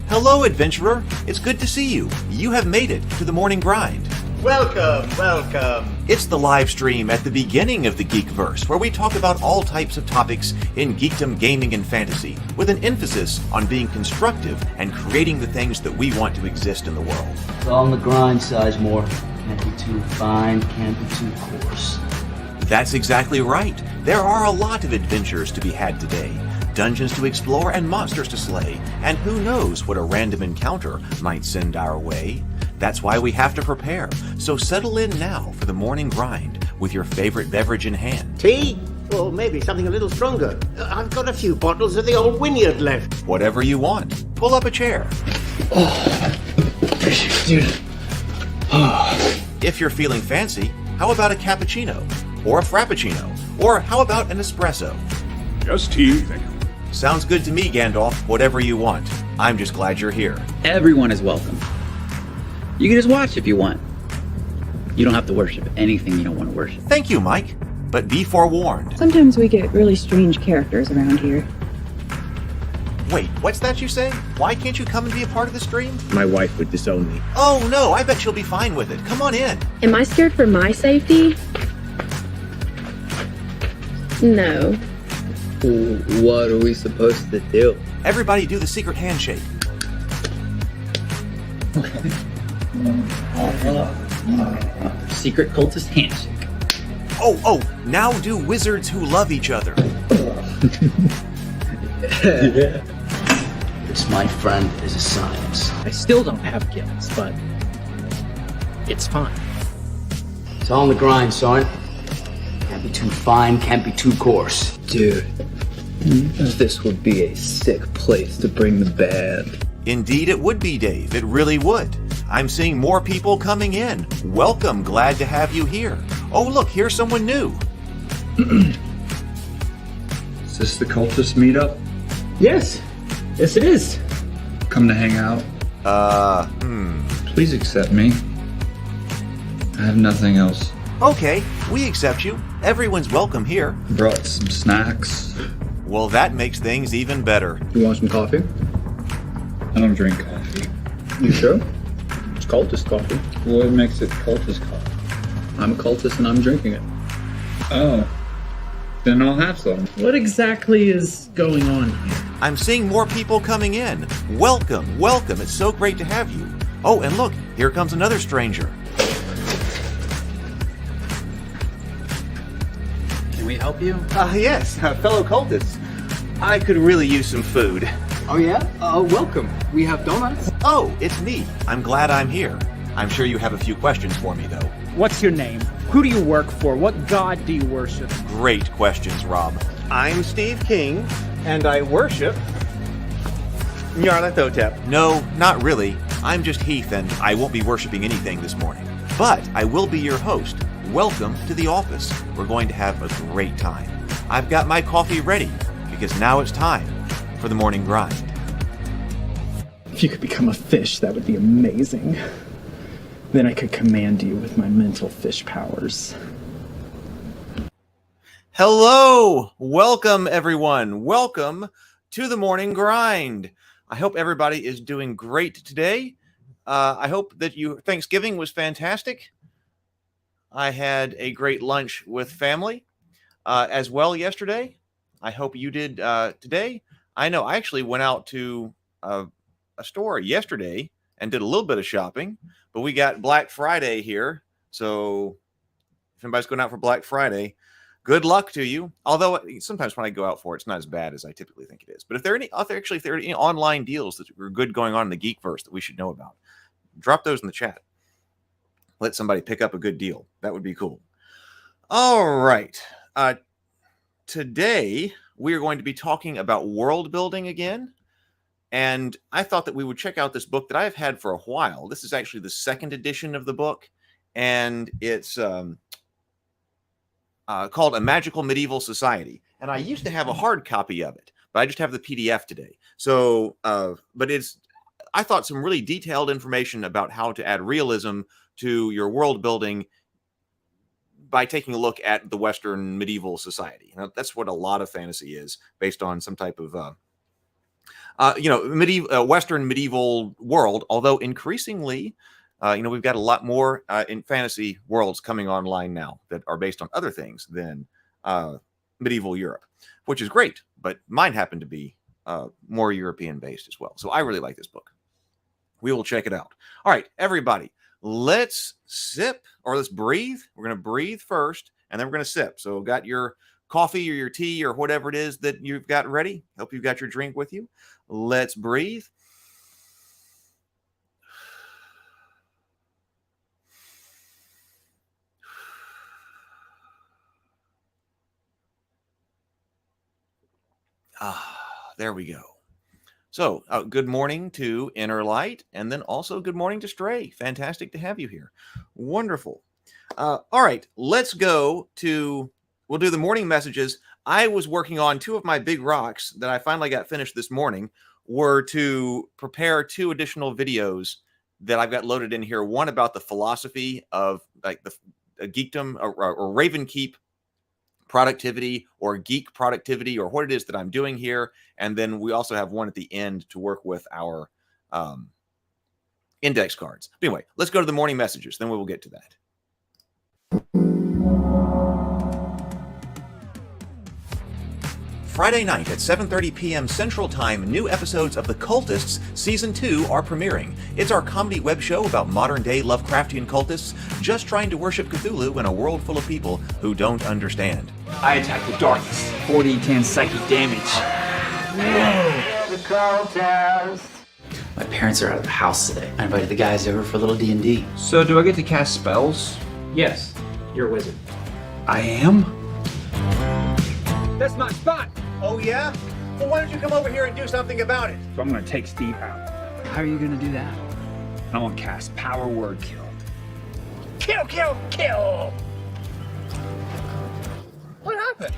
Hello, adventurer. It's good to see you. You have made it to the morning grind. Welcome, welcome. It's the live stream at the beginning of the Geekverse, where we talk about all types of topics in geekdom, gaming, and fantasy, with an emphasis on being constructive and creating the things that we want to exist in the world. It's all on the grind, Sizemore. Can't be too fine, can't be too coarse. That's exactly right. There are a lot of adventures to be had today. Dungeons to explore and monsters to slay, and who knows what a random encounter might send our way. That's why we have to prepare. So settle in now for the morning grind with your favorite beverage in hand. Tea? Or maybe something a little stronger. I've got a few bottles of the old Wynyard left. Whatever you want. Pull up a chair. Dude. If you're feeling fancy, how about a cappuccino? Or a frappuccino? Or how about an espresso? Just tea, thank you. Sounds good to me, Gandalf. Whatever you want. I'm just glad you're here. Everyone is welcome. You can just watch if you want. You don't have to worship anything you don't want to worship. Thank you, Mike. But be forewarned. Sometimes we get really strange characters around here. Wait, what's that you say? Why can't you come and be a part of the stream? My wife would disown me. Oh no, I bet she'll be fine with it. Come on in. Am I scared for my safety? No. What are we supposed to do? Everybody do the secret handshake. Secret cultist handshake. Oh, now do wizards who love each other. This, my friend, is a science. I still don't have gills, but it's fine. It's all on the grind, son. Can't be too fine, can't be too coarse. Dude, this would be a sick place to bring the band. Indeed it would be, Dave. It really would. I'm seeing more people coming in. Welcome. Glad to have you here. Oh, look, here's someone new. Is this the cultist meetup? Yes it is. Come to hang out? Please accept me. I have nothing else. Okay, we accept you. Everyone's welcome here. Brought some snacks. Well, that makes things even better. You want some coffee? I don't drink coffee. You sure? It's cultist coffee. What makes it cultist coffee? I'm a cultist and I'm drinking it. Oh. Then I'll have some. What exactly is going on here? I'm seeing more people coming in. Welcome, welcome. It's so great to have you. Oh, and look, here comes another stranger. Can we help you? Yes, fellow cultists. I could really use some food. Oh yeah? Welcome. We have donuts. Oh, it's me. I'm glad I'm here. I'm sure you have a few questions for me, though. What's your name? Who do you work for? What god do you worship? Great questions, Rob. I'm Steve King, and I worship Nyarlathotep. No, not really. I'm just Heath, and I won't be worshiping anything this morning. But I will be your host. Welcome to the office. We're going to have a great time. I've got my coffee ready, because now it's time for the morning grind. If you could become a fish, that would be amazing. Then I could command you with my mental fish powers. Hello! Welcome, everyone. Welcome to the morning grind. I hope everybody is doing great today. I hope that your Thanksgiving was fantastic. I had a great lunch with family as well yesterday. I hope you did today. I know I actually went out to a store yesterday and did a little bit of shopping, but we got Black Friday here. So if anybody's going out for Black Friday, good luck to you. Although sometimes when I go out for it, it's not as bad as I typically think it is. But if there are any online deals that are good going on in the Geekverse that we should know about, drop those in the chat. Let somebody pick up a good deal. That would be cool. All right. Today we are going to be talking about world building again. And I thought that we would check out this book that I've had for a while. This is actually the second edition of the book, and it's called A Magical Medieval Society. And I used to have a hard copy of it, but I just have the PDF today. So, but I thought some really detailed information about how to add realism to your world building. by taking a look at the Western medieval society. You know, that's what a lot of fantasy is, based on some type of Western medieval world. Although increasingly, we've got a lot more in fantasy worlds coming online now that are based on other things than medieval Europe, which is great. But mine happened to be more European based as well. So I really like this book. We will check it out. All right, everybody, let's sip or let's breathe. We're going to breathe first, and then we're going to sip. So got your coffee or your tea or whatever it is that you've got ready. Hope you've got your drink with you. Let's breathe. There we go. So good morning to Inner Light, and then also good morning to Stray. Fantastic to have you here. Wonderful. All right, let's go to, we'll do the morning messages. I was working on two of my big rocks that I finally got finished this morning, were to prepare 2 additional videos that I've got loaded in here. One about the philosophy of like the geekdom or Raven Keep productivity or geek productivity or what it is that I'm doing here. And then we also have one at the end to work with our index cards. But anyway, let's go to the morning messages. Then we will get to that. Friday night at 7:30 p.m. Central Time, new episodes of The Cultists Season 2 are premiering. It's our comedy web show about modern-day Lovecraftian cultists just trying to worship Cthulhu in a world full of people who don't understand. I attack the darkness. 40d10 psychic damage. My parents are out of the house today. I invited the guys over for a little D&D. So do I get to cast spells? Yes, you're a wizard. I am? That's my spot! Oh, yeah? Well, why don't you come over here and do something about it? So I'm gonna take Steve out. How are you gonna do that? I'm gonna cast Power Word Kill. Kill, kill, kill! What happened?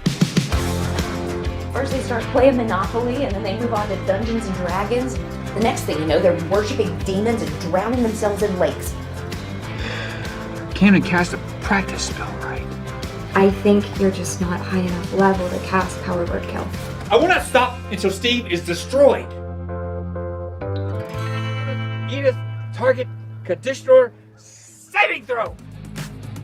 First they start playing Monopoly, and then they move on to Dungeons and Dragons. The next thing you know, they're worshiping demons and drowning themselves in lakes. Can't even cast a practice spell right. I think you're just not high enough level to cast Power Word Kill. I will not stop until Steve is destroyed. Edith, target, conditioner, saving throw.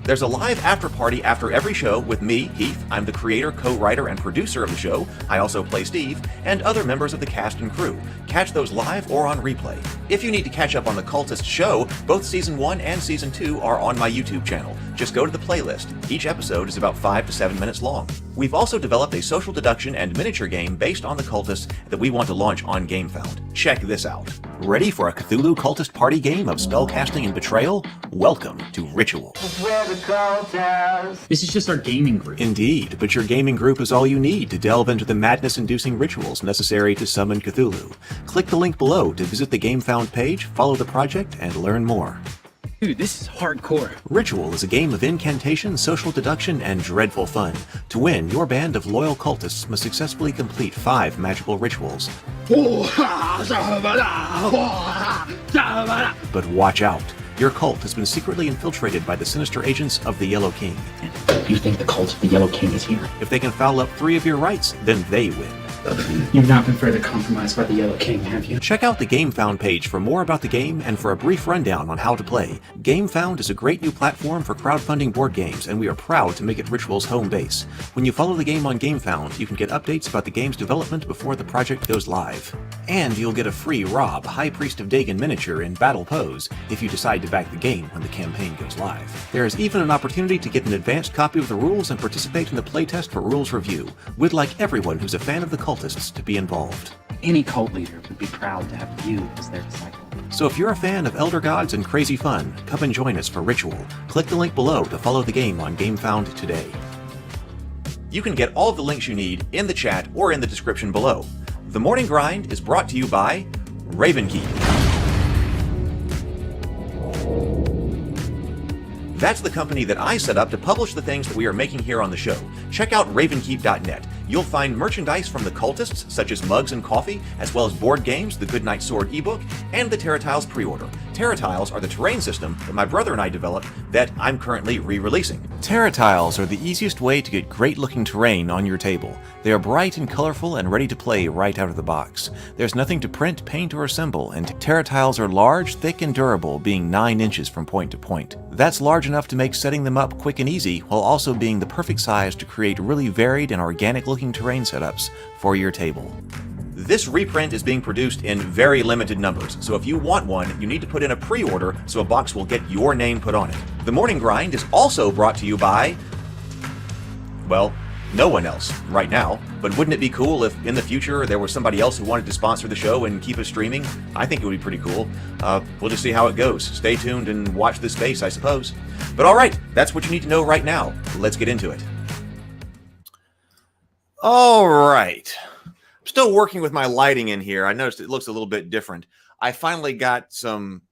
There's a live after party after every show with me, Heath. I'm the creator, co-writer, and producer of the show. I also play Steve, and other members of the cast and crew. Catch those live or on replay. If you need to catch up on the Cultist show, both Season 1 and Season 2 are on my YouTube channel. Just go to the playlist. Each episode is about 5 to 7 minutes long. We've also developed a social deduction and miniature game based on the Cultist that we want to launch on GameFound. Check this out. Ready for a Cthulhu Cultist party game of spellcasting and betrayal? Welcome to Ritual. This is just our gaming group. Indeed, but your gaming group is all you need to delve into the madness-inducing rituals necessary to summon Cthulhu. Click the link below to visit the GameFound page, follow the project, and learn more. Dude, this is hardcore. Ritual is a game of incantation, social deduction, and dreadful fun. To win, your band of loyal cultists must successfully complete 5 magical rituals. But watch out. Your cult has been secretly infiltrated by the sinister agents of the Yellow King. You think the cult of the Yellow King is here? If they can foul up 3 of your rights, then they win. You've not been further compromised by the Yellow King, have you? Check out the GameFound page for more about the game and for a brief rundown on how to play. GameFound is a great new platform for crowdfunding board games, and we are proud to make it Ritual's home base. When you follow the game on GameFound, you can get updates about the game's development before the project goes live. And you'll get a free Rob, High Priest of Dagon miniature in battle pose if you decide to back the game when the campaign goes live. There is even an opportunity to get an advanced copy of the rules and participate in the playtest for rules review. We'd like everyone who's a fan of the Cultists to be involved. Any cult leader would be proud to have you as their disciple. So if you're a fan of Elder Gods and crazy fun, come and join us for Ritual. Click the link below to follow the game on GameFound today. You can get all of the links you need in the chat or in the description below. The Morning Grind is brought to you by Raven Keep. That's the company that I set up to publish the things that we are making here on the show. Check out ravenkeep.net. You'll find merchandise from the Cultists, such as mugs and coffee, as well as board games, the Goodnight Sword ebook, and the Terra Tiles pre-order. Terra tiles are the terrain system that my brother and I developed that I'm currently re-releasing. Terra tiles are the easiest way to get great-looking terrain on your table. They are bright and colorful and ready to play right out of the box. There's nothing to print, paint, or assemble, and Terra tiles are large, thick, and durable, being 9 inches from point to point. That's large enough to make setting them up quick and easy, while also being the perfect size to create really varied and organic-looking terrain setups for your table. This reprint is being produced in very limited numbers, so if you want one, you need to put in a pre-order so a box will get your name put on it. The Morning Grind is also brought to you by, well, no one else right now, but wouldn't it be cool if in the future there was somebody else who wanted to sponsor the show and keep us streaming? I think it would be pretty cool. We'll just see how it goes. Stay tuned and watch this space, I suppose. But alright, that's what you need to know right now. Let's get into it. Alright. Still working with my lighting in here. I noticed it looks a little bit different. I finally got some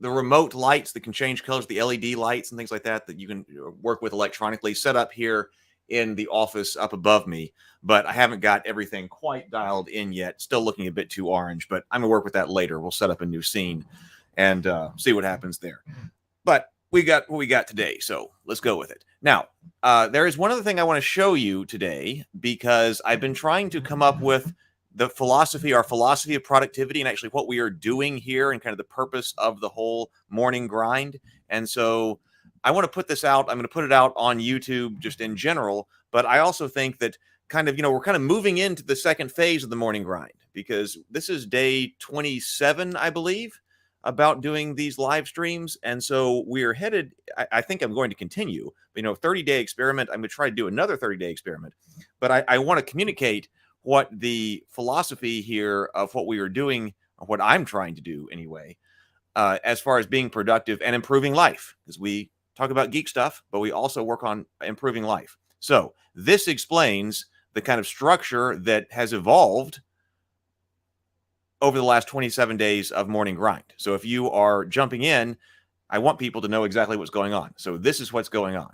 the remote lights that can change colors, the LED lights and things like that that you can work with electronically, set up here in the office up above me. But I haven't got everything quite dialed in yet. Still looking a bit too orange, but I'm gonna work with that later. We'll set up a new scene and see what happens there. But we got what we got today, so let's go with it. Now, there is one other thing I want to show you today because I've been trying to come up with the philosophy, our philosophy of productivity, and actually what we are doing here and kind of the purpose of the whole morning grind. And so I want to put this out. I'm going to put it out on YouTube just in general, but I also think that kind of, we're kind of moving into the second phase of the morning grind because this is day 27, I believe, about doing these live streams. And so we're headed, I think I'm going to continue, 30-day experiment. I'm going to try to do another 30-day experiment, but I want to communicate what the philosophy here of what we are doing, what I'm trying to do anyway, as far as being productive and improving life, because we talk about geek stuff, but we also work on improving life. So this explains the kind of structure that has evolved over the last 27 days of morning grind. So if you are jumping in, I want people to know exactly what's going on. So this is what's going on.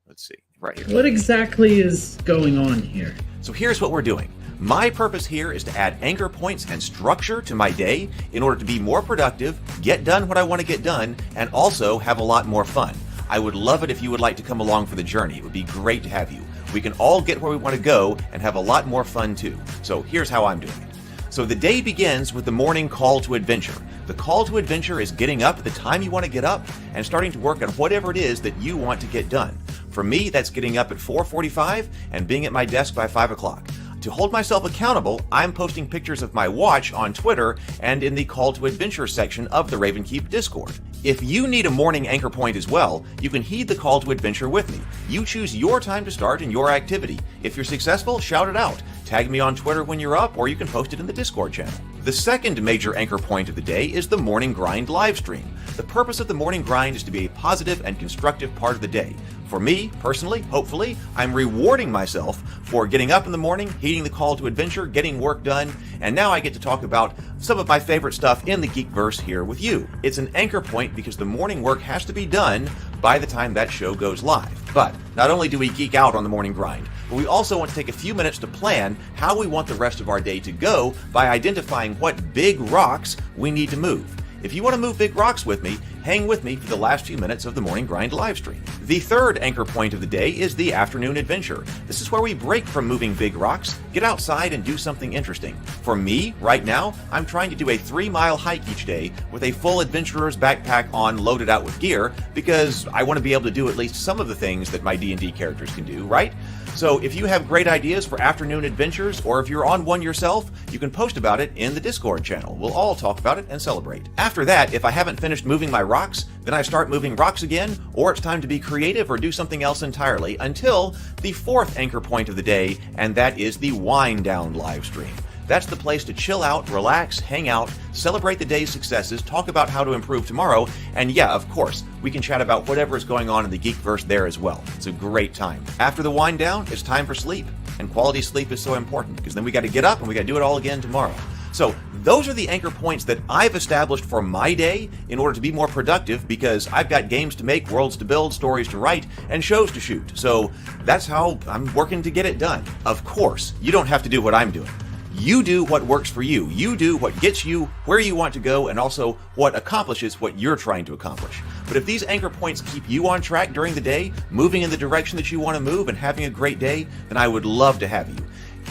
Let's see, right here. What exactly is going on here? So here's what we're doing. My purpose here is to add anchor points and structure to my day in order to be more productive, get done what I want to get done, and also have a lot more fun. I would love it if you would like to come along for the journey. It would be great to have you. We can all get where we want to go and have a lot more fun too. So here's how I'm doing it. So the day begins with the morning call to adventure. The call to adventure is getting up at the time you want to get up and starting to work on whatever it is that you want to get done. For me, that's getting up at 4:45 and being at my desk by 5 o'clock. To hold myself accountable, I'm posting pictures of my watch on Twitter and in the Call to Adventure section of the Ravenkeep Discord. If you need a morning anchor point as well, you can heed the call to adventure with me. You choose your time to start and your activity. If you're successful, shout it out. Tag me on Twitter when you're up, or you can post it in the Discord channel. The second major anchor point of the day is the Morning Grind live stream. The purpose of the Morning Grind is to be a positive and constructive part of the day. For me, personally, hopefully, I'm rewarding myself for getting up in the morning, heeding the call to adventure, getting work done, and now I get to talk about some of my favorite stuff in the Geekverse here with you. It's an anchor point because the morning work has to be done by the time that show goes live. But not only do we geek out on the morning grind, but we also want to take a few minutes to plan how we want the rest of our day to go by identifying what big rocks we need to move. If you want to move big rocks with me, hang with me for the last few minutes of the Morning Grind live stream. The third anchor point of the day is the afternoon adventure. This is where we break from moving big rocks, get outside and do something interesting. For me, right now, I'm trying to do a 3-mile hike each day with a full adventurer's backpack on, loaded out with gear, because I want to be able to do at least some of the things that my D&D characters can do, right? So if you have great ideas for afternoon adventures, or if you're on one yourself, you can post about it in the Discord channel. We'll all talk about it and celebrate. After that, if I haven't finished moving my rocks, then I start moving rocks again, or it's time to be creative or do something else entirely until the fourth anchor point of the day, and that is the Wind Down live stream. That's the place to chill out, relax, hang out, celebrate the day's successes, talk about how to improve tomorrow, and yeah, of course, we can chat about whatever is going on in the Geekverse there as well. It's a great time. After the wind down, it's time for sleep, and quality sleep is so important because then we got to get up and we got to do it all again tomorrow. So those are the anchor points that I've established for my day in order to be more productive, because I've got games to make, worlds to build, stories to write, and shows to shoot. So that's how I'm working to get it done. Of course, you don't have to do what I'm doing. You do what works for you. You do what gets you where you want to go and also what accomplishes what you're trying to accomplish. But if these anchor points keep you on track during the day, moving in the direction that you want to move and having a great day, then I would love to have you.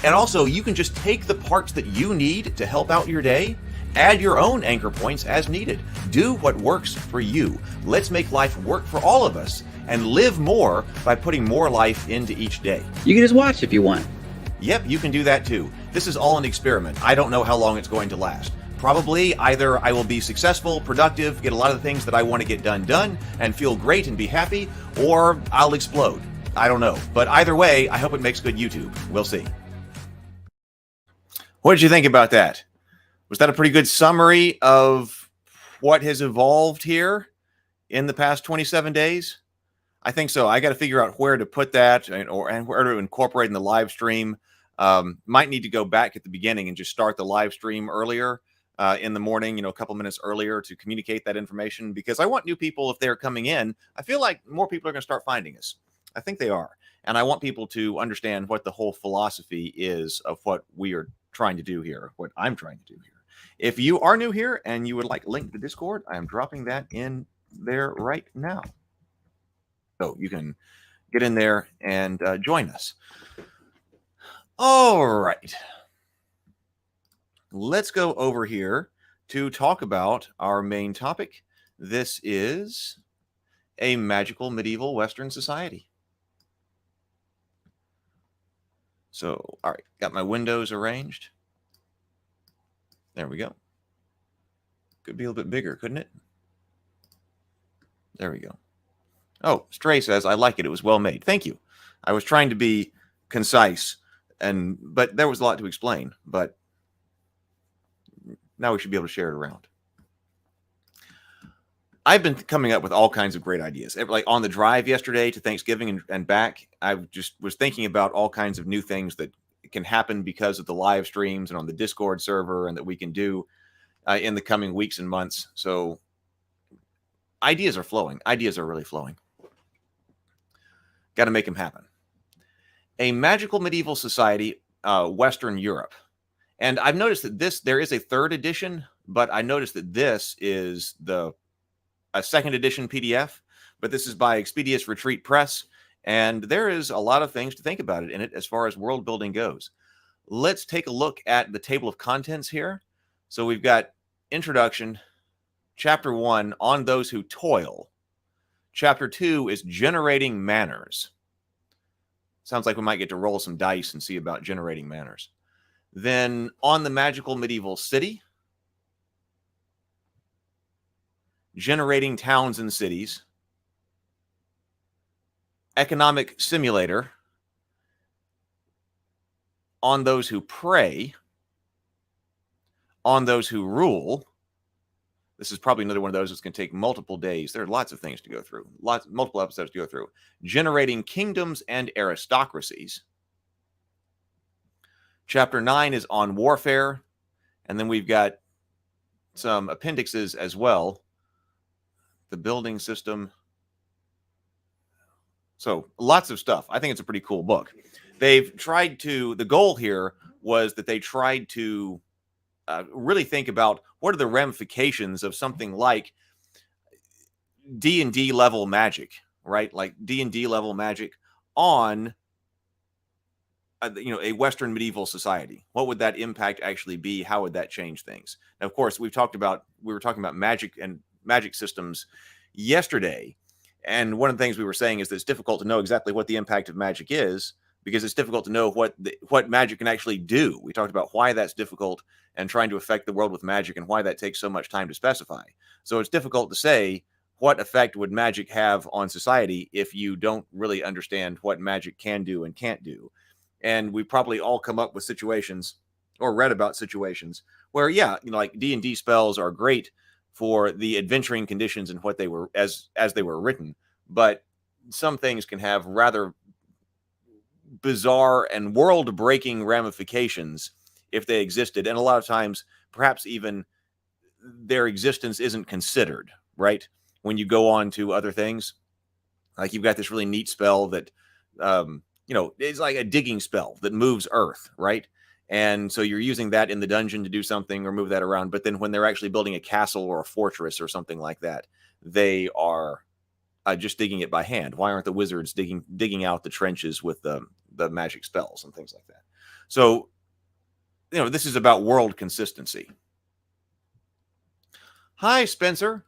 And also, you can just take the parts that you need to help out your day, add your own anchor points as needed. Do what works for you. Let's make life work for all of us and live more by putting more life into each day. You can just watch if you want. Yep, you can do that too. This is all an experiment. I don't know how long it's going to last. Probably either I will be successful, productive, get a lot of the things that I want to get done, and feel great and be happy, or I'll explode. I don't know. But either way, I hope it makes good YouTube. We'll see. What did you think about that? Was that a pretty good summary of what has evolved here in the past 27 days? I think so. I got to figure out where to put that and where to incorporate in the live stream. Might need to go back at the beginning and just start the live stream earlier in the morning, a couple minutes earlier to communicate that information, because I want new people, if they're coming in, I feel like more people are going to start finding us. I think they are. And I want people to understand what the whole philosophy is of what we are trying to do here, what I'm trying to do here. If you are new here and you would like a link to Discord, I am dropping that in there right now. So you can get in there and join us. All right. Let's go over here to talk about our main topic. This is a magical medieval Western society. So, all right, got my windows arranged. There we go. Could be a little bit bigger, couldn't it? There we go. Oh, Stray says, I like it. It was well made. Thank you. I was trying to be concise, but there was a lot to explain. But now we should be able to share it around. I've been coming up with all kinds of great ideas. Like on the drive yesterday to Thanksgiving and back, I just was thinking about all kinds of new things that can happen because of the live streams and on the Discord server, and that we can do in the coming weeks and months. So ideas are flowing. Ideas are really flowing. Got to make them happen. A magical medieval society, Western Europe. And I've noticed that there is a third edition, but I noticed that this is a second edition PDF, but this is by Expedius Retreat Press. And there is a lot of things to think about it in it as far as world building goes. Let's take a look at the table of contents here. So we've got introduction, chapter 1, on those who toil. Chapter 2 is generating manners. Sounds like we might get to roll some dice and see about generating manners. Then on the magical medieval city, generating towns and cities, economic simulator, on those who pray, on those who rule. This is probably another one of those that's going to take multiple days. There are lots of things to go through, multiple episodes to go through. Generating kingdoms and aristocracies. Chapter 9 is on warfare. And then we've got some appendixes as well. The building system. So lots of stuff. I think it's a pretty cool book. The goal here was that they tried to really think about what are the ramifications of something like D&D level magic, right? Like D&D level magic on a Western medieval society. What would that impact actually be? How would that change things? Now, of course, we were talking about magic and magic systems yesterday. And one of the things we were saying is that it's difficult to know exactly what the impact of magic is, because it's difficult to know what magic can actually do. We talked about why that's difficult and trying to affect the world with magic and why that takes so much time to specify. So it's difficult to say what effect would magic have on society if you don't really understand what magic can do and can't do. And we probably all come up with situations or read about situations where, like D&D spells are great for the adventuring conditions and what they were as they were written, but some things can have rather bizarre and world-breaking ramifications if they existed, and a lot of times perhaps even their existence isn't considered, right? When you go on to other things, like you've got this really neat spell that it's like a digging spell that moves earth, right? And so you're using that in the dungeon to do something or move that around. But then when they're actually building a castle or a fortress or something like that, they are just digging it by hand. Why aren't the wizards digging out the trenches with the magic spells and things like that? So, this is about world consistency. Hi, Spencer.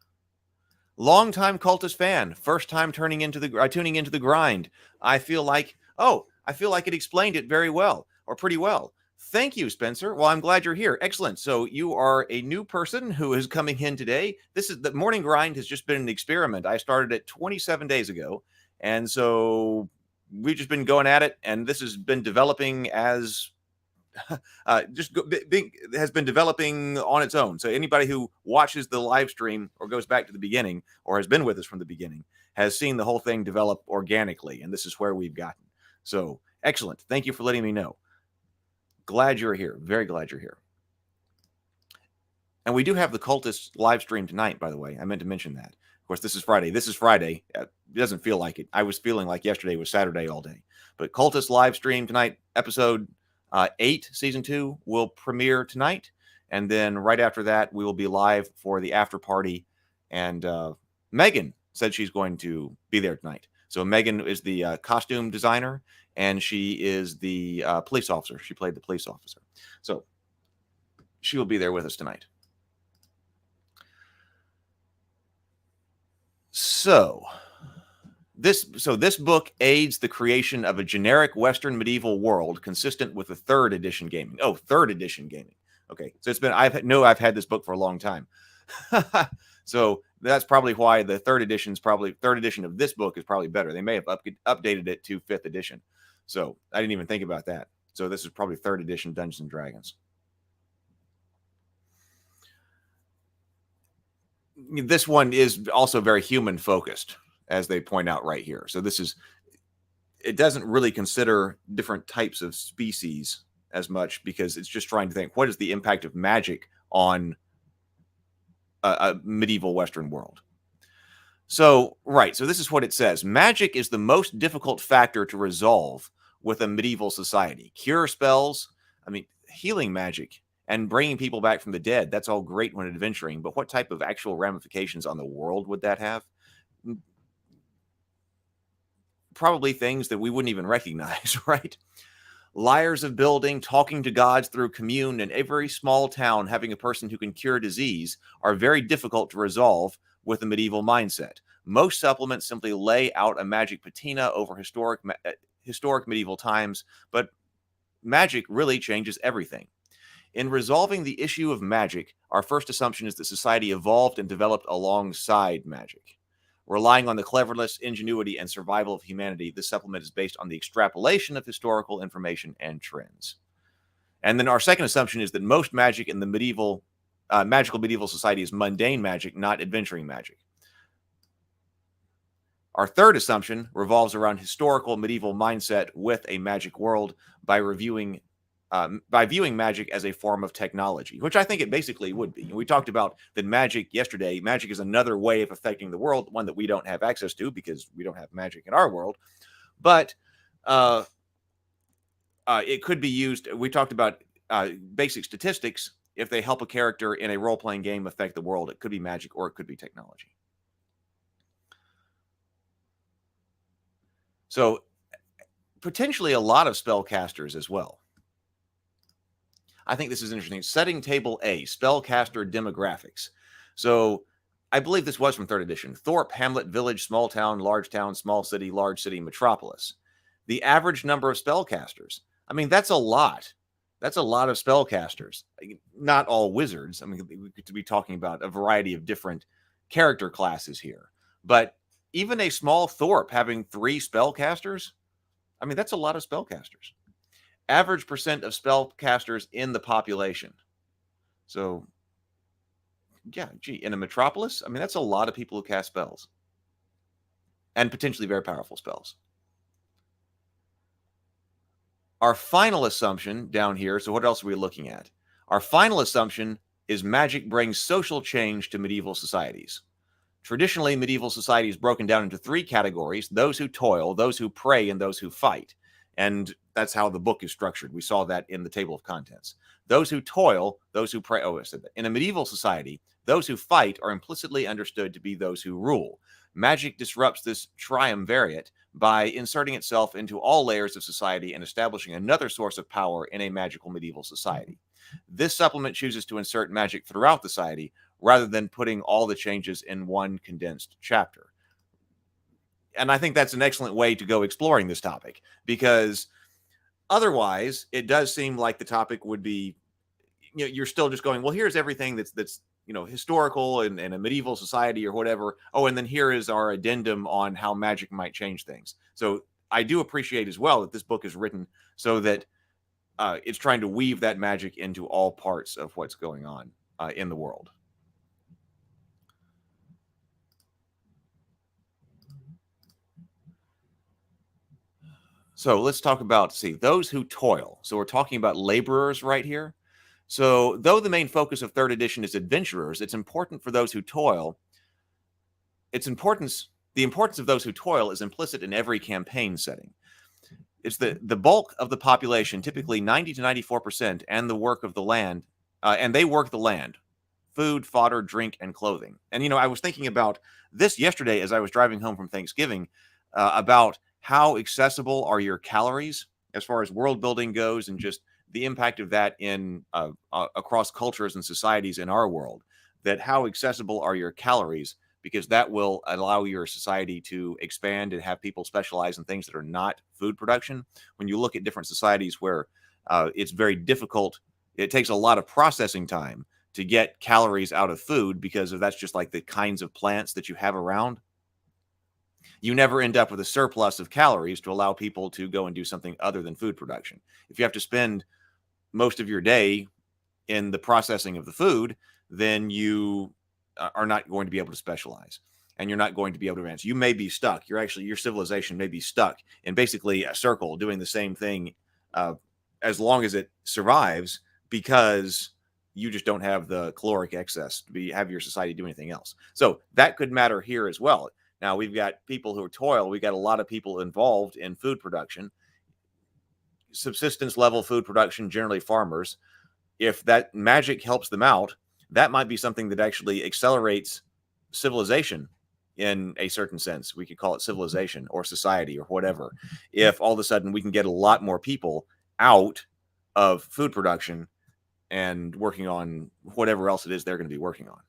Longtime cultist fan. First time tuning into the grind. I feel like it explained it very well, or pretty well. Thank you, Spencer. Well, I'm glad you're here. Excellent. So you are a new person who is coming in today. The morning grind has just been an experiment. I started it 27 days ago. And so we've just been going at it. And this has been developing as has been developing on its own. So anybody who watches the live stream or goes back to the beginning or has been with us from the beginning has seen the whole thing develop organically. And this is where we've gotten. So excellent. Thank you for letting me know. Glad you're here. Very glad you're here. And we do have the cultist live stream tonight, by the way. I meant to mention that. Of course, this is Friday. It doesn't feel like it. I was feeling like yesterday was Saturday all day. But cultist live stream tonight, episode 8, season 2, will premiere tonight. And then right after that, we will be live for the after party. And Megan said she's going to be there tonight. So Megan is the costume designer, and she is the police officer. She played the police officer. So she will be there with us tonight. So this book aids the creation of a generic Western medieval world consistent with the 3rd edition gaming. Oh, 3rd edition gaming. Okay, so I've had this book for a long time. So that's probably why the 3rd edition of this book is probably better. They may have updated it to 5th edition. So I didn't even think about that. So this is probably 3rd edition Dungeons and Dragons. This one is also very human focused, as they point out right here. So it doesn't really consider different types of species as much, because it's just trying to think, what is the impact of magic on a medieval Western world? So this is what it says. Magic is the most difficult factor to resolve with a medieval society. Cure spells, healing magic, and bringing people back from the dead, that's all great when adventuring, but what type of actual ramifications on the world would that have? Probably things that we wouldn't even recognize, right? Liars of building, talking to gods through commune, and every small town having a person who can cure disease are very difficult to resolve with a medieval mindset. Most supplements simply lay out a magic patina over historic medieval times, but magic really changes everything. In resolving the issue of magic, our first assumption is that society evolved and developed alongside magic. Relying on the cleverness, ingenuity, and survival of humanity, this supplement is based on the extrapolation of historical information and trends. And then our second assumption is that most magic in the magical medieval society is mundane magic, not adventuring magic. Our third assumption revolves around historical medieval mindset with a magic world by viewing magic as a form of technology, which I think it basically would be. We talked about that magic yesterday. Magic is another way of affecting the world, one that we don't have access to because we don't have magic in our world. But it could be used. We talked about basic statistics. If they help a character in a role-playing game affect the world, it could be magic or it could be technology. So potentially a lot of spellcasters as well. I think this is interesting. Setting table A, spellcaster demographics. So I believe this was from 3rd edition. Thorpe, hamlet, village, small town, small city, large city, metropolis. The average number of spellcasters. That's a lot. That's a lot of spellcasters. Not all wizards. We could be talking about a variety of different character classes here. But even a small Thorpe having 3 spellcasters, that's a lot of spellcasters. Average percent of spellcasters in the population. So, yeah, in a metropolis, that's a lot of people who cast spells. And potentially very powerful spells. Our final assumption down here, so what else are we looking at? Our final assumption is magic brings social change to medieval societies. Traditionally, medieval society is broken down into 3 categories: those who toil, those who pray, and those who fight. And that's how the book is structured. We saw that in the table of contents. Those who toil, those who pray. Oh, I said that. In a medieval society, those who fight are implicitly understood to be those who rule. Magic disrupts this triumvirate by inserting itself into all layers of society and establishing another source of power in a magical medieval society. This supplement chooses to insert magic throughout the society rather than putting all the changes in one condensed chapter. And I think that's an excellent way to go exploring this topic, because otherwise it does seem like the topic would be, you're still just going, well, here's everything that's historical and a medieval society or whatever. Oh, and then here is our addendum on how magic might change things. So I do appreciate as well that this book is written so that it's trying to weave that magic into all parts of what's going on in the world. So let's talk about, those who toil. So we're talking about laborers right here. So though the main focus of 3rd edition is adventurers, it's important for those who toil. The importance of those who toil is implicit in every campaign setting. It's the bulk of the population, typically 90 to 94%, and the work of the land, and they work the land, food, fodder, drink, and clothing. And, I was thinking about this yesterday as I was driving home from Thanksgiving, about how accessible are your calories as far as world building goes, and just the impact of that in across cultures and societies in our world. That how accessible are your calories, because that will allow your society to expand and have people specialize in things that are not food production. When you look at different societies where it's very difficult, it takes a lot of processing time to get calories out of food, because that's just like the kinds of plants that you have around. You never end up with a surplus of calories to allow people to go and do something other than food production. If you have to spend most of your day in the processing of the food, then you are not going to be able to specialize, and you're not going to be able to advance. You may be stuck. Your civilization may be stuck in basically a circle doing the same thing as long as it survives, because you just don't have the caloric excess to have your society do anything else. So that could matter here as well. Now, we've got people who toil. We've got a lot of people involved in food production, subsistence level food production, generally farmers. If that magic helps them out, that might be something that actually accelerates civilization in a certain sense. We could call it civilization or society or whatever. If all of a sudden we can get a lot more people out of food production and working on whatever else it is they're going to be working on.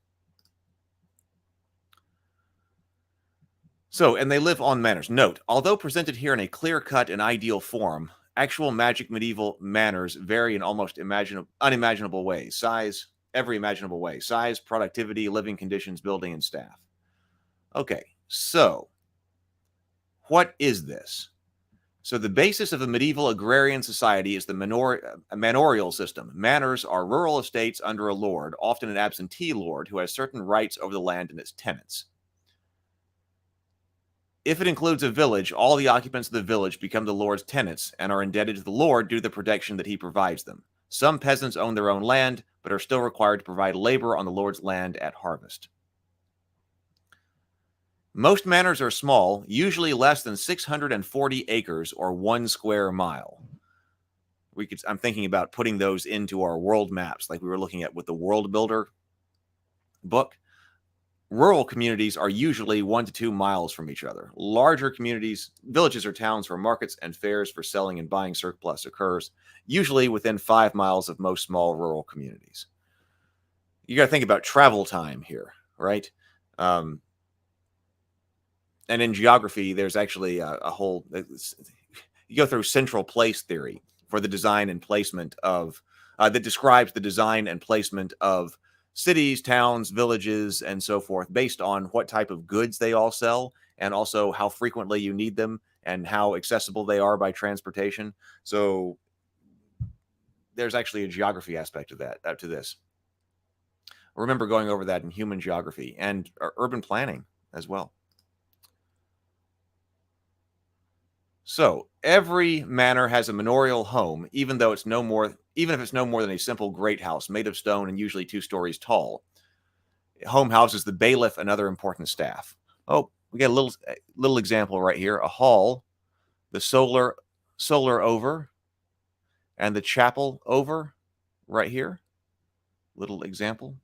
So, and they live on manors. Note, although presented here in a clear-cut and ideal form, actual magic medieval manors vary in almost unimaginable ways. Every imaginable way. Size, productivity, living conditions, building, and staff. Okay, so what is this? So the basis of a medieval agrarian society is the manorial system. Manors are rural estates under a lord, often an absentee lord, who has certain rights over the land and its tenants. If it includes a village, all the occupants of the village become the lord's tenants and are indebted to the lord due to the protection that he provides them. Some peasants own their own land, but are still required to provide labor on the lord's land at harvest. Most manors are small, usually less than 640 acres or 1 square mile. I'm thinking about putting those into our world maps, like we were looking at with the Worldbuilder book. Rural communities are usually 1 to 2 miles from each other. Larger communities, villages or towns where markets and fairs for selling and buying surplus occurs, usually within 5 miles of most small rural communities. You got to think about travel time here, right? And in geography, there's actually a whole, you go through central place theory for the design and placement of, that describes the design and placement of cities, towns, villages, and so forth, based on what type of goods they all sell, and also how frequently you need them and how accessible they are by transportation. So there's actually a geography aspect of that, to this. I remember going over that in human geography and urban planning as well. So every manor has a manorial home, even if it's no more than a simple great house made of stone and usually 2 stories tall. Home houses the bailiff and other important staff. Oh, we got a little example right here. A hall, the solar over and the chapel over right here. Little example.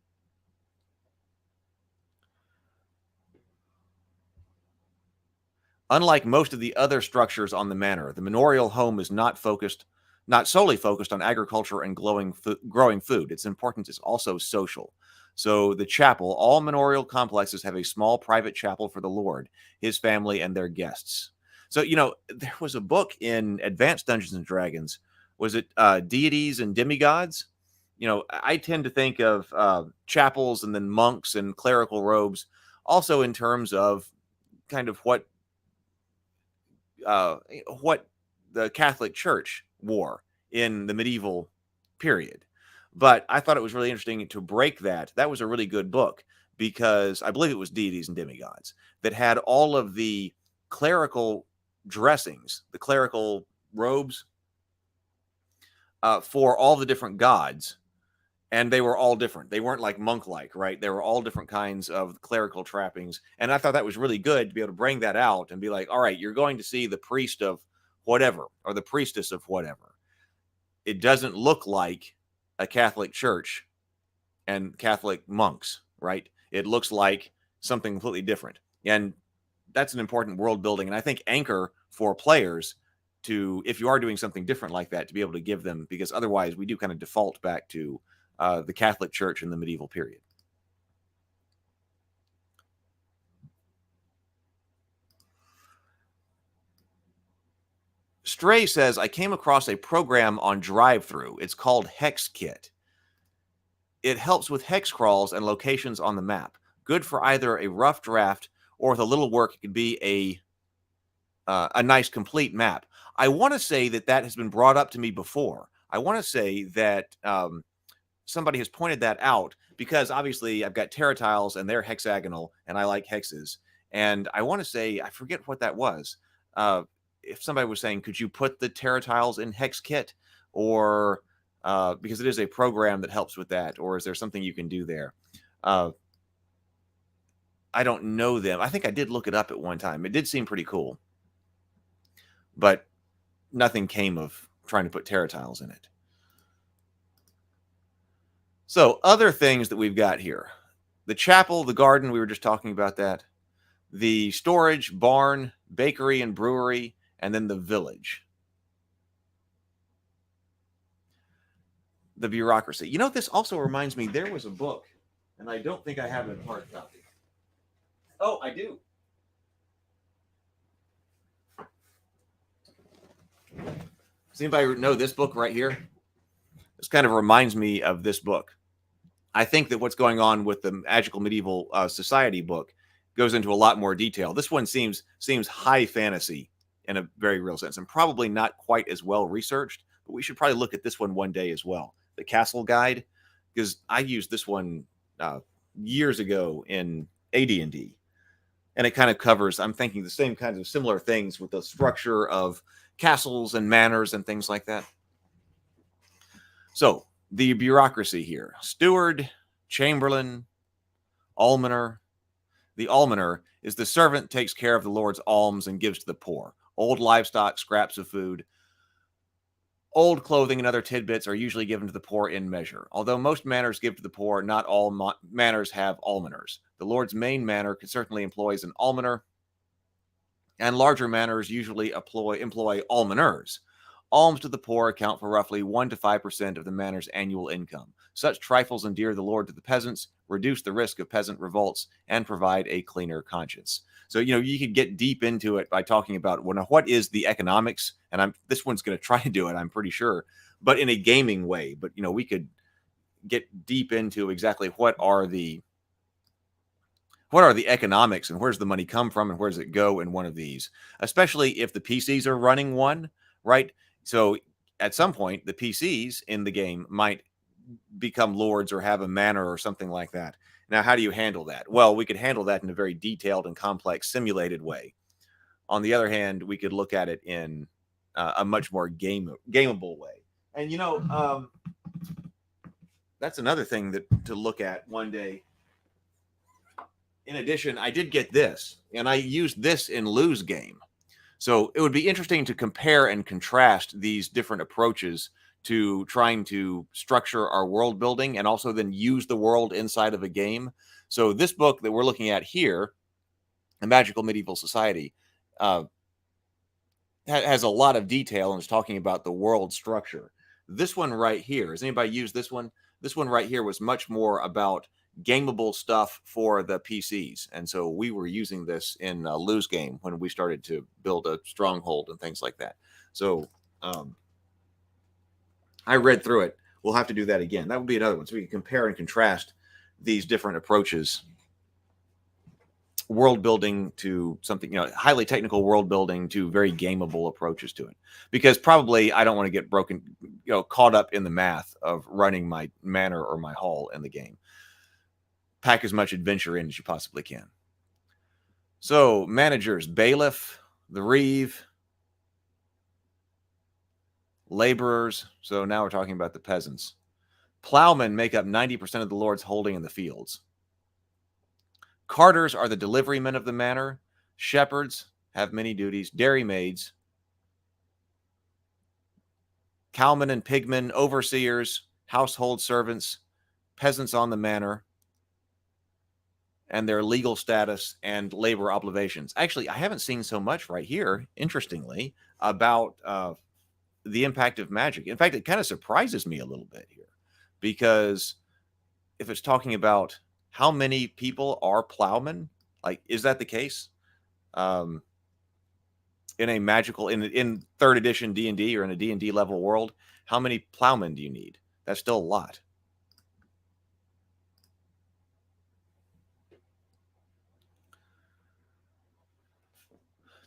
Unlike most of the other structures on the manor, the manorial home is not solely focused on agriculture and growing food. Its importance is also social. So the chapel, all manorial complexes have a small private chapel for the Lord, his family, and their guests. So, there was a book in Advanced Dungeons and Dragons. Was it Deities and Demigods? I tend to think of chapels and then monks and clerical robes, also in terms of kind of what the Catholic Church wore in the medieval period. But I thought it was really interesting to break that. That was a really good book because I believe it was Deities and Demigods that had all of the clerical dressings, the clerical robes for all the different gods. And they were all different. They weren't like monk-like, right? They were all different kinds of clerical trappings. And I thought that was really good to be able to bring that out and be like, all right, you're going to see the priest of whatever or the priestess of whatever. It doesn't look like a Catholic church and Catholic monks, right? It looks like something completely different. And that's an important world building. And I think anchor for players to, if you are doing something different like that, to be able to give them, because otherwise we do kind of default back to the Catholic Church in the medieval period. Stray says, I came across a program on drive-through. It's called HexKit. It helps with hex crawls and locations on the map. Good for either a rough draft or with a little work, it could be a nice complete map. I want to say that has been brought up to me before. I want to say that somebody has pointed that out because obviously I've got Terra tiles and they're hexagonal and I like hexes. And I want to say, I forget what that was. If somebody was saying, could you put the Terra tiles in HexKit or because it is a program that helps with that, or is there something you can do there? I don't know them. I think I did look it up at one time. It did seem pretty cool, but nothing came of trying to put Terra tiles in it. So other things that we've got here, the chapel, the garden, we were just talking about that, the storage, barn, bakery and brewery, and then the village. The bureaucracy. This also reminds me, there was a book, and I don't think I have a hard copy. Oh, I do. Does anybody know this book right here? This kind of reminds me of this book. I think that what's going on with the Magical Medieval Society book goes into a lot more detail. This one seems high fantasy in a very real sense and probably not quite as well researched, but we should probably look at this one day as well. The Castle Guide, because I used this one years ago in AD&D, and it kind of covers, I'm thinking, the same kinds of similar things with the structure of castles and manors and things like that. So the bureaucracy here: steward, chamberlain, almoner. The almoner is the servant takes care of the Lord's alms and gives to the poor. Old livestock, scraps of food, old clothing, and other tidbits are usually given to the poor in measure. Although most manors give to the poor, not all manors have almoners. The Lord's main manor certainly employs an almoner, and larger manors usually employ almoners. Alms to the poor account for roughly 1 to 5% of the manor's annual income. Such trifles endear the Lord to the peasants, reduce the risk of peasant revolts, and provide a cleaner conscience. So, you could get deep into it by talking about, well, now, what is the economics? And this one's going to try to do it, I'm pretty sure, but in a gaming way. But, we could get deep into exactly what are the economics and where's the money come from and where does it go in one of these, especially if the PCs are running one, right? So at some point, the PCs in the game might become lords or have a manor or something like that. Now, how do you handle that? Well, we could handle that in a very detailed and complex simulated way. On the other hand, we could look at it in a much more gameable way. And, that's another thing to look at one day. In addition, I did get this, and I used this in Lou's game. So it would be interesting to compare and contrast these different approaches to trying to structure our world building and also then use the world inside of a game. So this book that we're looking at here, A Magical Medieval Society, has a lot of detail and is talking about the world structure. This one right here, has anybody used this one? This one right here was much more about gameable stuff for the PCs. And so we were using this in Lou's game when we started to build a stronghold and things like that. So I read through it. We'll have to do that again. That would be another one. So we can compare and contrast these different approaches. World building to something, highly technical world building to very gameable approaches to it. Because probably I don't want to get caught up in the math of running my manor or my hall in the game. Pack as much adventure in as you possibly can. So, managers, bailiff, the reeve, laborers. So now we're talking about the peasants. Plowmen make up 90% of the lord's holding in the fields. Carters are the delivery men of the manor. Shepherds have many duties. Dairymaids. Cowmen and pigmen, overseers, household servants, peasants on the manor, and their legal status and labor obligations. Actually, I haven't seen so much right here, interestingly, about the impact of magic. In fact, it kind of surprises me a little bit here, because if it's talking about how many people are plowmen, like, is that the case? In a magical, in 3rd edition D&D or in a D&D level world, how many plowmen do you need? That's still a lot.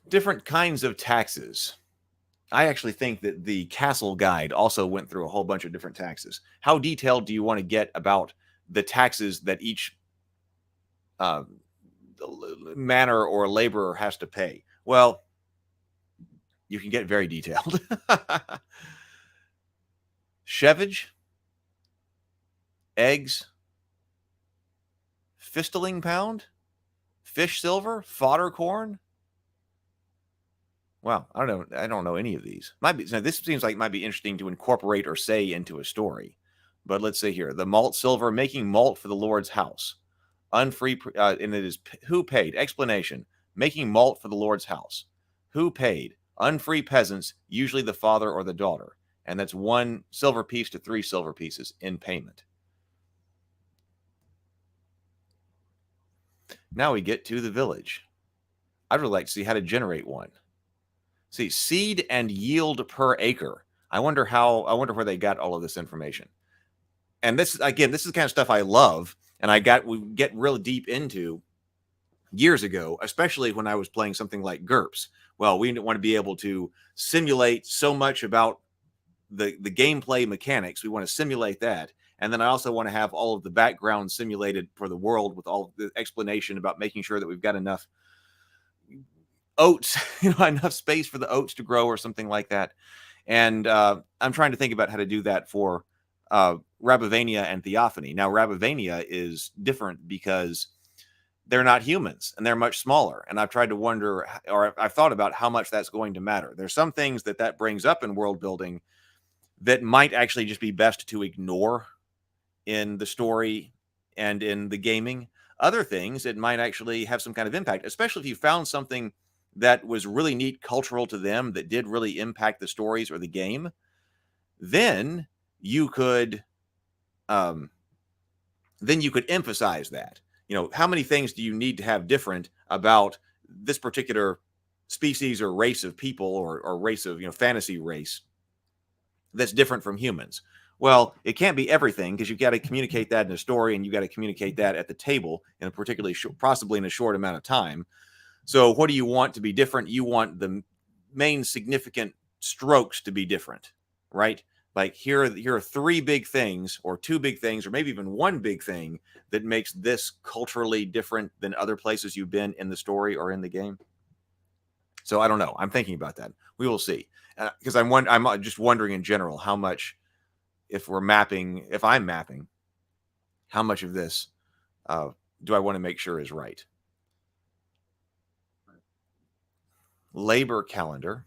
Different kinds of taxes. I actually think that the Castle Guide also went through a whole bunch of different taxes. How detailed do you want to get about the taxes that each manor or laborer has to pay? Well, you can get very detailed. Chevage, eggs, fistilling pound, fish silver, fodder corn. Wow, I don't know any of these. Now, this seems like it might be interesting to incorporate or say into a story. But let's say here, the malt silver, making malt for the Lord's house. Unfree, and it is who paid? Explanation: making malt for the Lord's house. Who paid? Unfree peasants, usually the father or the daughter. And that's 1 silver piece to 3 silver pieces in payment. Now we get to the village. I'd really like to see how to generate one. See, seed and yield per acre. I wonder where they got all of this information. And this is the kind of stuff I love, and we get really deep into years ago, especially when I was playing something like GURPS. Well, we want to be able to simulate so much about the gameplay mechanics. We want to simulate that. And then I also want to have all of the background simulated for the world with all the explanation about making sure that we've got enough oats, enough space for the oats to grow or something like that. And I'm trying to think about how to do that for Rabavania and Theophany. Now, Rabavania is different because they're not humans and they're much smaller. And I've tried to wonder, or I've thought about how much that's going to matter. There's some things that brings up in world building that might actually just be best to ignore in the story and in the gaming. Other things, it might actually have some kind of impact, especially if you found something that was really neat cultural to them that did really impact the stories or the game. Then you could emphasize that. How many things do you need to have different about this particular species or race of people or race of, fantasy race that's different from humans? Well, it can't be everything, because you've got to communicate that in a story, and you've got to communicate that at the table in a particularly possibly in a short amount of time. So what do you want to be different? You want the main significant strokes to be different, right? Like here are 3 big things, or 2 big things, or maybe even 1 big thing that makes this culturally different than other places you've been in the story or in the game. So I don't know. I'm thinking about that. We will see. Because I'm just wondering in general how much, if I'm mapping, how much of this do I want to make sure is right? labor calendar.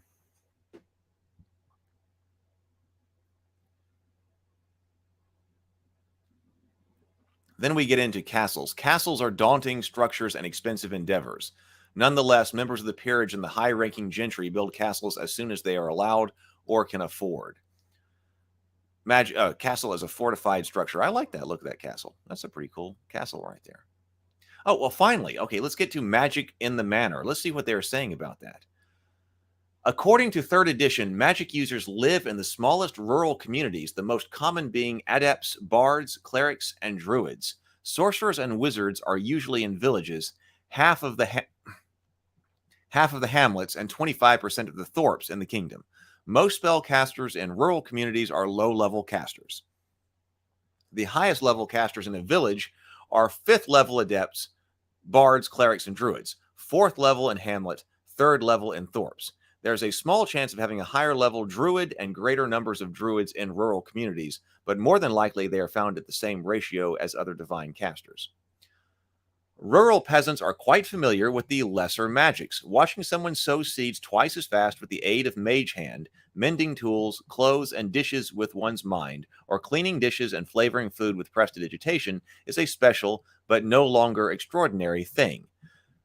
Then we get into castles. Castles are daunting structures and expensive endeavors. Nonetheless, members of the peerage and the high-ranking gentry build castles as soon as they are allowed or can afford. Castle is a fortified structure. I like that. Look at that castle. That's a pretty cool castle right there. Oh, well, finally. Okay, let's get to magic in the manor. Let's see what they're saying about that. According to 3rd edition, magic users live in the smallest rural communities, the most common being adepts, bards, clerics, and druids. Sorcerers and wizards are usually in villages, half of the hamlets and 25% of the thorps in the kingdom. Most spellcasters in rural communities are low-level casters. The highest level casters in a village are 5th level adepts, bards, clerics, and druids, 4th level in hamlet, 3rd level in thorps. There's a small chance of having a higher level druid and greater numbers of druids in rural communities, but more than likely they are found at the same ratio as other divine casters. Rural peasants are quite familiar with the lesser magics. Watching someone sow seeds twice as fast with the aid of mage hand, mending tools, clothes, and dishes with one's mind, or cleaning dishes and flavoring food with prestidigitation is a special but no longer extraordinary thing.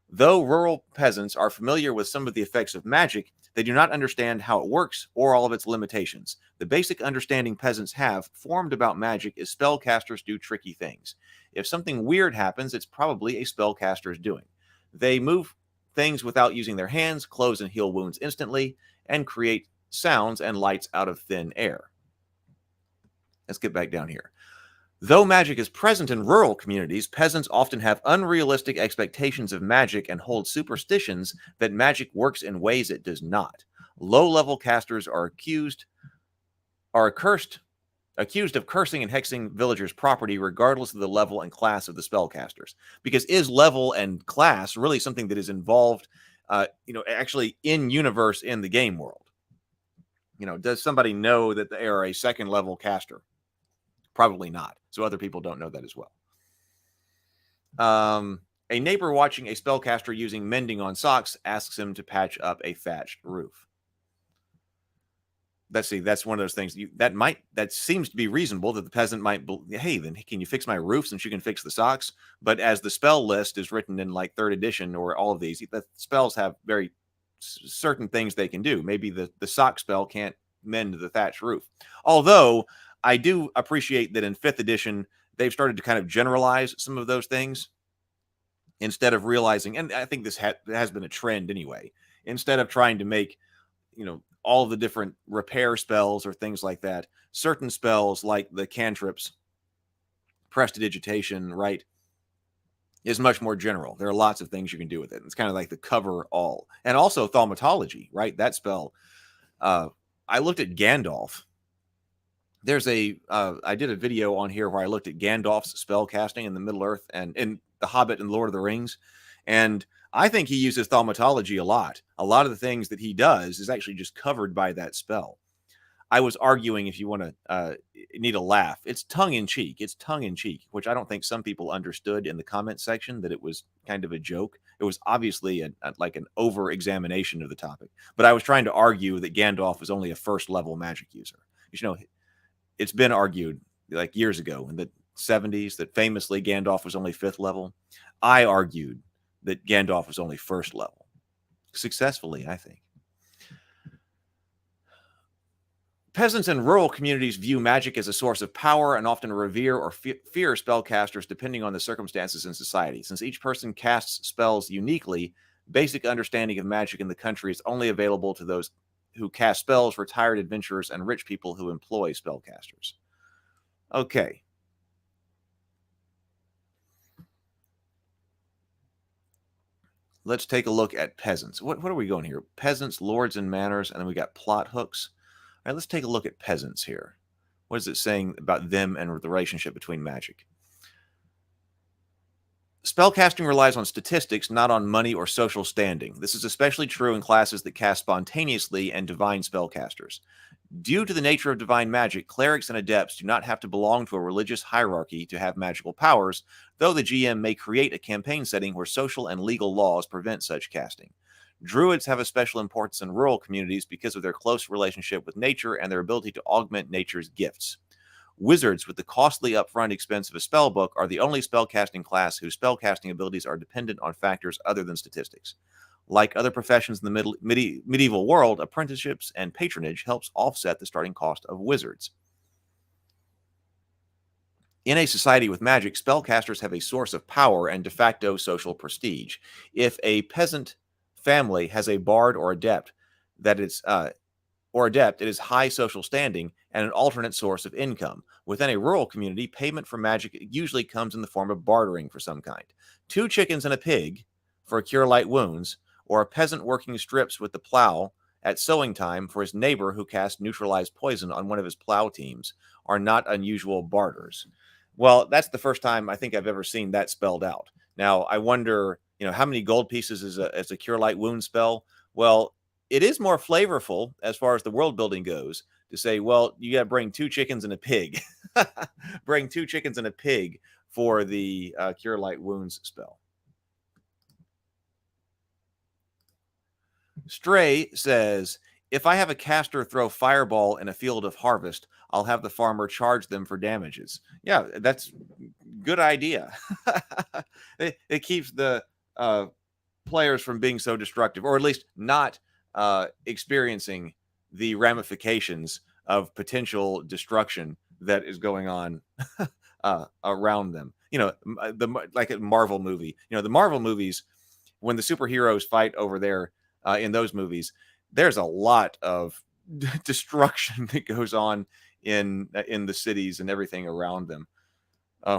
Though rural peasants are familiar with some of the effects of magic, they do not understand how it works or all of its limitations. The basic understanding peasants have formed about magic is spellcasters do tricky things. If something weird happens, it's probably a spellcaster's doing. They move things without using their hands, close and heal wounds instantly, and create sounds and lights out of thin air. Let's get back down here. Though magic is present in rural communities, peasants often have unrealistic expectations of magic and hold superstitions that magic works in ways it does not. Low-level casters are accused of cursing and hexing villagers' property regardless of the level and class of the spellcasters. Because is level and class really something that is involved, actually in universe in the game world? Does somebody know that they are a 2nd level caster? Probably not. So other people don't know that as well. A neighbor watching a spellcaster using mending on socks asks him to patch up a thatched roof. That's one of those things that seems to be reasonable, that the peasant might, hey, then can you fix my roof since you can fix the socks? But as the spell list is written in like 3rd edition or all of these, the spells have very certain things they can do. Maybe the sock spell can't mend the thatched roof. Although I do appreciate that in 5th edition, they've started to kind of generalize some of those things instead of realizing, and I think this has been a trend anyway, instead of trying to make, all the different repair spells or things like that, certain spells like the cantrips, prestidigitation, right, is much more general. There are lots of things you can do with it. It's kind of like the cover all. And also thaumatology, right? That spell. I looked at Gandalf. I did a video on here where I looked at Gandalf's spell casting in the Middle Earth and in The Hobbit and Lord of the Rings. And I think he uses thaumatology a lot. A lot of the things that he does is actually just covered by that spell. I was arguing, if you want to need a laugh, it's tongue-in-cheek. It's tongue-in-cheek, which I don't think some people understood in the comment section, that it was kind of a joke. It was obviously like an over-examination of the topic. But I was trying to argue that Gandalf was only a 1st level magic user. It's been argued like years ago in the 70s that famously Gandalf was only 5th level. I argued that Gandalf was only 1st level. Successfully, I think. Peasants in rural communities view magic as a source of power and often revere or fear spellcasters depending on the circumstances in society. Since each person casts spells uniquely, basic understanding of magic in the country is only available to those who cast spells, retired adventurers, and rich people who employ spellcasters. Okay. Let's take a look at peasants. What are we going here? Peasants, lords, and manors, and then we got plot hooks. All right, let's take a look at peasants here. What is it saying about them and the relationship between magic? Spellcasting relies on statistics, not on money or social standing. This is especially true in classes that cast spontaneously and divine spellcasters. Due to the nature of divine magic, clerics and adepts do not have to belong to a religious hierarchy to have magical powers, though the GM may create a campaign setting where social and legal laws prevent such casting. Druids have a special importance in rural communities because of their close relationship with nature and their ability to augment nature's gifts. Wizards, with the costly upfront expense of a spell book, are the only spellcasting class whose spellcasting abilities are dependent on factors other than statistics. Like other professions in the medieval world, apprenticeships and patronage helps offset the starting cost of wizards. In a society with magic, spellcasters have a source of power and de facto social prestige. If a peasant family has a bard or adept, it is high social standing and an alternate source of income. Within a rural community, payment for magic usually comes in the form of bartering for some kind. 2 chickens and a pig for cure light wounds, or a peasant working strips with the plow at sowing time for his neighbor who casts neutralized poison on one of his plow teams are not unusual barters. Well, that's the first time I think I've ever seen that spelled out. Now, I wonder, how many gold pieces is a cure light wound spell? Well, it is more flavorful as far as the world building goes to say, well, you got to bring 2 chickens and a pig. Bring 2 chickens and a pig for the cure light wounds spell. Stray says, if I have a caster throw fireball in a field of harvest, I'll have the farmer charge them for damages. Yeah, that's good idea. It keeps the players from being so destructive, or at least not experiencing the ramifications of potential destruction that is going on around them. Like a Marvel movie. The Marvel movies, when the superheroes fight over there in those movies, there's a lot of destruction that goes on in the cities and everything around them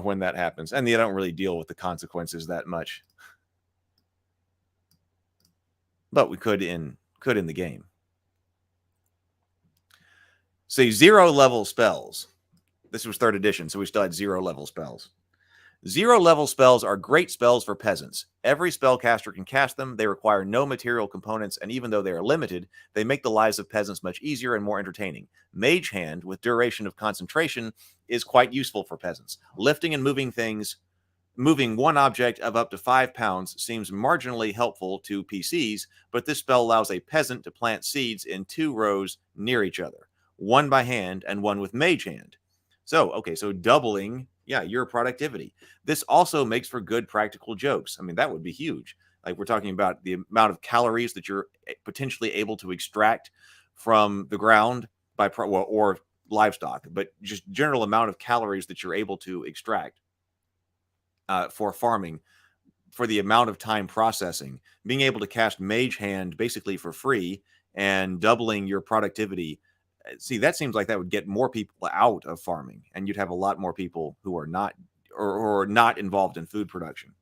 when that happens, and they don't really deal with the consequences that much. But we could in the game. See, 0 level spells. This was 3rd edition, so we still had 0 level spells. 0 level spells are great spells for peasants. Every spellcaster can cast them. They require no material components, and even though they are limited, they make the lives of peasants much easier and more entertaining. Mage Hand, with duration of concentration, is quite useful for peasants. Lifting and moving one object of up to 5 pounds seems marginally helpful to PCs, but this spell allows a peasant to plant seeds in 2 rows near each other, one by hand and one with Mage Hand. So doubling your productivity. This also makes for good practical jokes. I mean, that would be huge. Like, we're talking about the amount of calories that you're potentially able to extract from the ground or livestock, but just general amount of calories that you're able to extract for farming, for the amount of time processing, being able to cast Mage Hand basically for free and doubling your productivity. See, that seems like that would get more people out of farming, and you'd have a lot more people who are not or not involved in food production.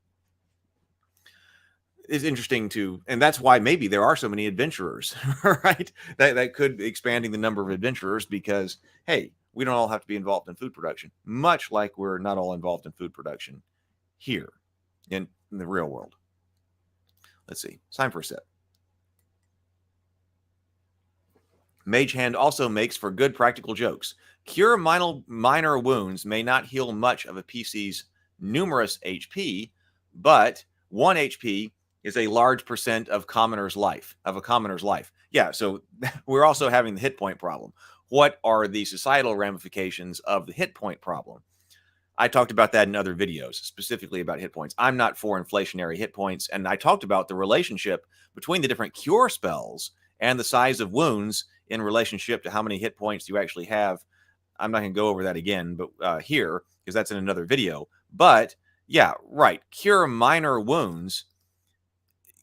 It's interesting and that's why maybe there are so many adventurers, right? That could be expanding the number of adventurers because, hey, we don't all have to be involved in food production, much like we're not all involved in food production here in the real world. Let's see. It's time for a sip. Mage Hand also makes for good practical jokes. Cure minor wounds may not heal much of a PC's numerous HP, but 1 HP is a large percent of a commoner's life. Yeah, so we're also having the hit point problem. What are the societal ramifications of the hit point problem? I talked about that in other videos, specifically about hit points. I'm not for inflationary hit points, and I talked about the relationship between the different cure spells and the size of wounds in relationship to how many hit points you actually have. I'm not going to go over that again, but here, because that's in another video. But yeah, right. Cure minor wounds.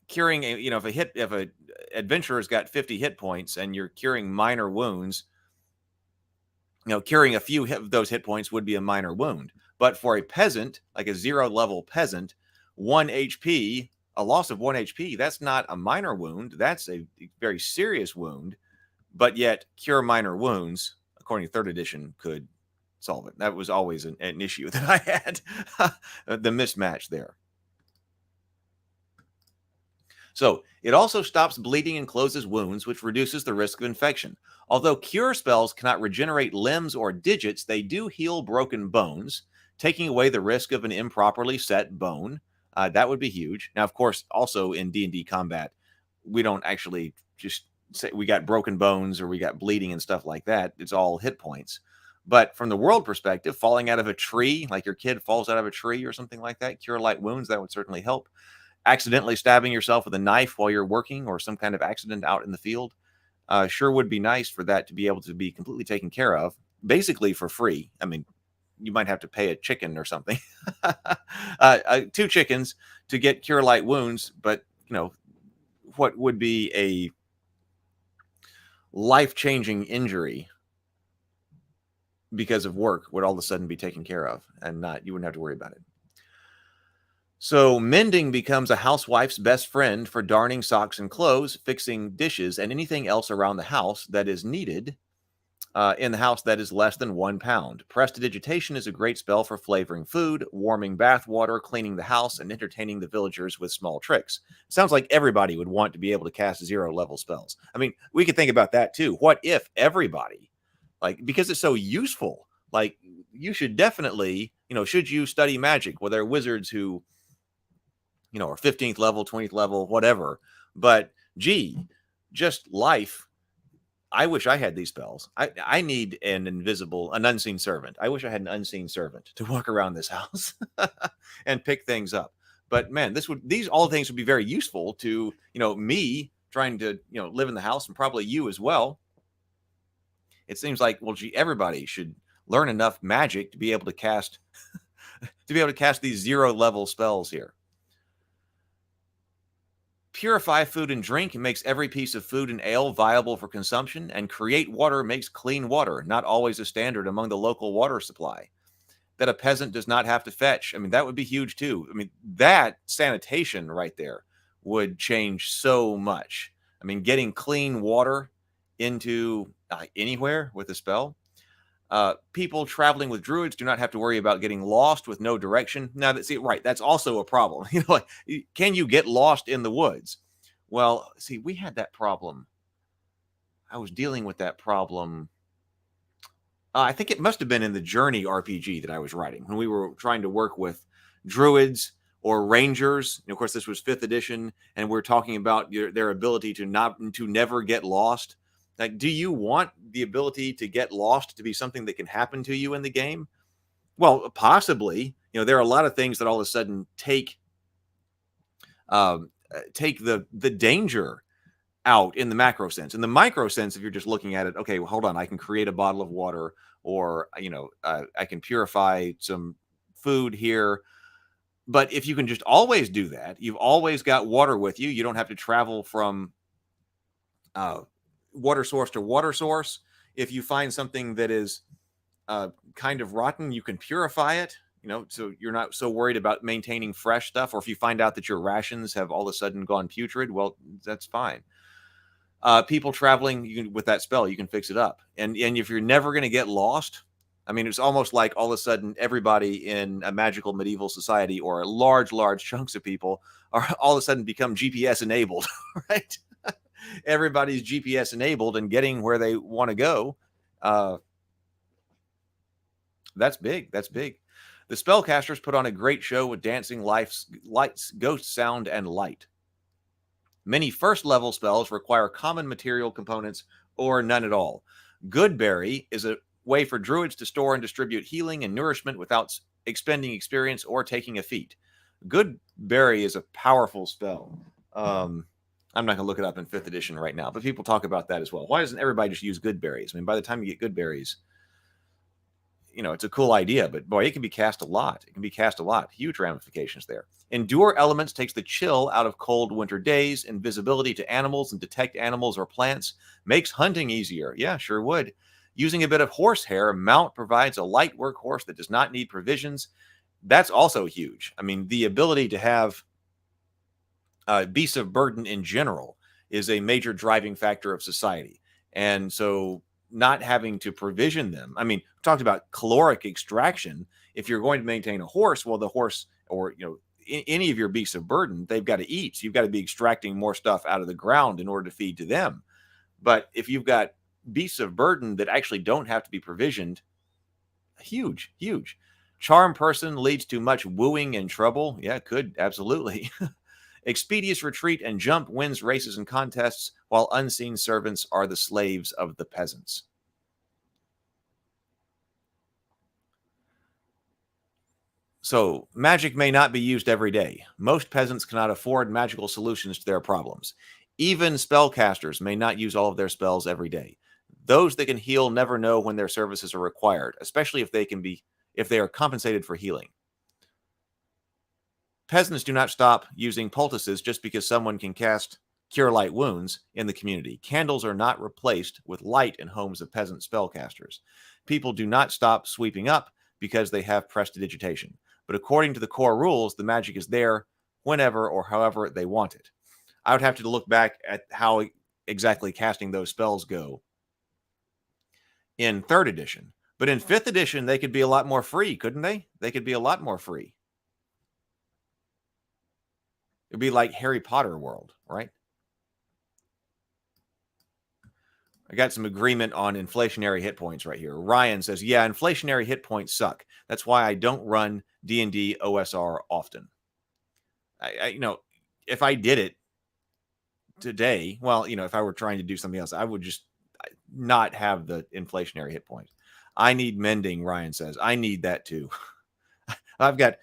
Curing, if a adventurer's got 50 hit points and you're curing minor wounds, curing a few of those hit points would be a minor wound. But for a peasant, like a 0 level peasant, 1 HP, a loss of 1 HP, that's not a minor wound. That's a very serious wound. But yet, cure minor wounds, according to 3rd edition, could solve it. That was always an issue that I had, the mismatch there. So, it also stops bleeding and closes wounds, which reduces the risk of infection. Although cure spells cannot regenerate limbs or digits, they do heal broken bones, taking away the risk of an improperly set bone. That would be huge. Now, of course, also in D&D combat, we don't actually just say we got broken bones or we got bleeding and stuff like that. It's all hit points. But from the world perspective, falling out of a tree, like your kid falls out of a tree or something like that, cure light wounds, that would certainly help. Accidentally stabbing yourself with a knife while you're working or some kind of accident out in the field, sure would be nice for that to be able to be completely taken care of, basically for free. I mean, you might have to pay a chicken or something, 2 chickens to get cure light wounds. But, what would be a life-changing injury because of work would all of a sudden be taken care of and you wouldn't have to worry about it. So mending becomes a housewife's best friend for darning socks and clothes, fixing dishes, and anything else around the house that is needed in the house that is less than 1 pound. Prestidigitation is a great spell for flavoring food, warming bath water, cleaning the house, and entertaining the villagers with small tricks. It sounds like everybody would want to be able to cast 0-level spells. I mean, we could think about that too. What if everybody, because it's so useful, you should definitely, should you study magic? Well, there are wizards who, are 15th level, 20th level, whatever. But gee, just life. I wish I had these spells. I need an unseen servant. I wish I had an unseen servant to walk around this house and pick things up. But man, all things would be very useful to, me trying to, live in the house, and probably you as well. It seems like, well, gee, everybody should learn enough magic to be able to cast these 0-level spells here. Purify food and drink makes every piece of food and ale viable for consumption, and create water makes clean water, not always a standard among the local water supply. That a peasant does not have to fetch. I mean, that would be huge too. I mean, that sanitation right there would change so much. I mean, getting clean water into anywhere with a spell. People traveling with druids do not have to worry about getting lost with no direction. Now, that's also a problem. Can you get lost in the woods? Well, see, we had that problem. I was dealing with that problem. I think it must have been in the Journey RPG that I was writing when we were trying to work with druids or rangers. And of course, this was 5th edition, and we're talking about their ability to never get lost. Do you want the ability to get lost to be something that can happen to you in the game? Well, possibly. There are a lot of things that all of a sudden take the danger out in the macro sense. In the micro sense, if you're just looking at it, okay, well, hold on, I can create a bottle of water, or I can purify some food here. But if you can just always do that, you've always got water with you. You don't have to travel from water source to water source. If you find something that is kind of rotten, you can purify it, so you're not so worried about maintaining fresh stuff. Or if you find out that your rations have all of a sudden gone putrid, well, that's fine. People traveling, with that spell, you can fix it up. And if you're never going to get lost, I mean, it's almost like all of a sudden everybody in a magical medieval society, or large chunks of people, are all of a sudden become GPS enabled, right? Everybody's GPS enabled and getting where they want to go. That's big. The spellcasters put on a great show with dancing lights, ghost sound, and light. Many first-level spells require common material components or none at all. Goodberry is a way for druids to store and distribute healing and nourishment without expending experience or taking a feat. Goodberry is a powerful spell. I'm not going to look it up in 5th edition right now, but people talk about that as well. Why doesn't everybody just use good berries? I mean, by the time you get good berries, it's a cool idea, but boy, it can be cast a lot. Huge ramifications there. Endure elements takes the chill out of cold winter days. Invisibility to animals and detect animals or plants makes hunting easier. Yeah, sure would. Using a bit of horsehair, mount provides a light workhorse that does not need provisions. That's also huge. I mean, the ability to have beasts of burden in general is a major driving factor of society. And so not having to provision them. I mean, we talked about caloric extraction. If you're going to maintain a horse, well, the horse, or any of your beasts of burden, they've got to eat. So you've got to be extracting more stuff out of the ground in order to feed to them. But if you've got beasts of burden that actually don't have to be provisioned, huge. Charm person leads to much wooing and trouble. Yeah, it could, absolutely. Expeditious retreat and jump wins races and contests, while unseen servants are the slaves of the peasants. So, magic may not be used every day. Most peasants cannot afford magical solutions to their problems. Even spellcasters may not use all of their spells every day. Those that can heal never know when their services are required, especially if they are compensated for healing. Peasants do not stop using poultices just because someone can cast Cure Light Wounds in the community. Candles are not replaced with light in homes of peasant spellcasters. People do not stop sweeping up because they have prestidigitation. But according to the core rules, the magic is there whenever or however they want it. I would have to look back at how exactly casting those spells go in 3rd edition. But in 5th edition, they could be a lot more free, couldn't they? They could be a lot more free. It'd be like Harry Potter world, right? I got some agreement on inflationary hit points right here. Ryan says, yeah, inflationary hit points suck. That's why I don't run D&D OSR often. If I did it today, if I were trying to do something else, I would just not have the inflationary hit points. I need mending, Ryan says. I need that too. I've got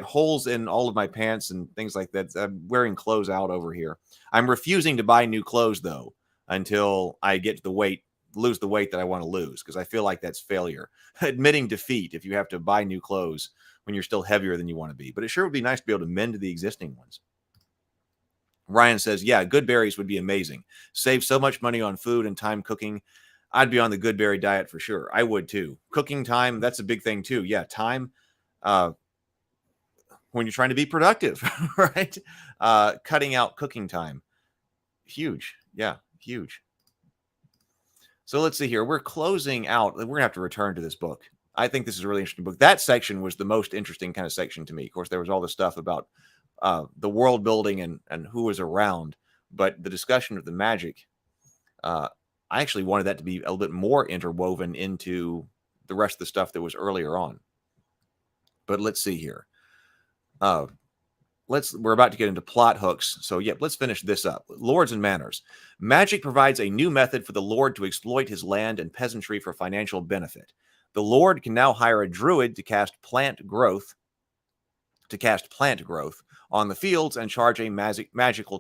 holes in all of my pants and things like that. I'm wearing clothes out over here. I'm refusing to buy new clothes though until I get to lose the weight that I want to lose, because I feel like that's failure. Admitting defeat if you have to buy new clothes when you're still heavier than you want to be. But it sure would be nice to be able to mend the existing ones. Ryan says, yeah, good berries would be amazing. Save so much money on food and time cooking. I'd be on the good berry diet for sure. I would too. Cooking time, that's a big thing too. Yeah, time. When you're trying to be productive, right? Cutting out cooking time. Huge. Yeah, huge. So let's see here. We're closing out. We're going to have to return to this book. I think this is a really interesting book. That section was the most interesting kind of section to me. Of course, there was all the stuff about the world building and who was around, but the discussion of the magic, I actually wanted that to be a little bit more interwoven into the rest of the stuff that was earlier on. But let's see here. We're about to get into plot hooks. So, let's finish this up. Lords and Manors. Magic provides a new method for the Lord to exploit his land and peasantry for financial benefit. The Lord can now hire a druid to cast plant growth on the fields and charge a magic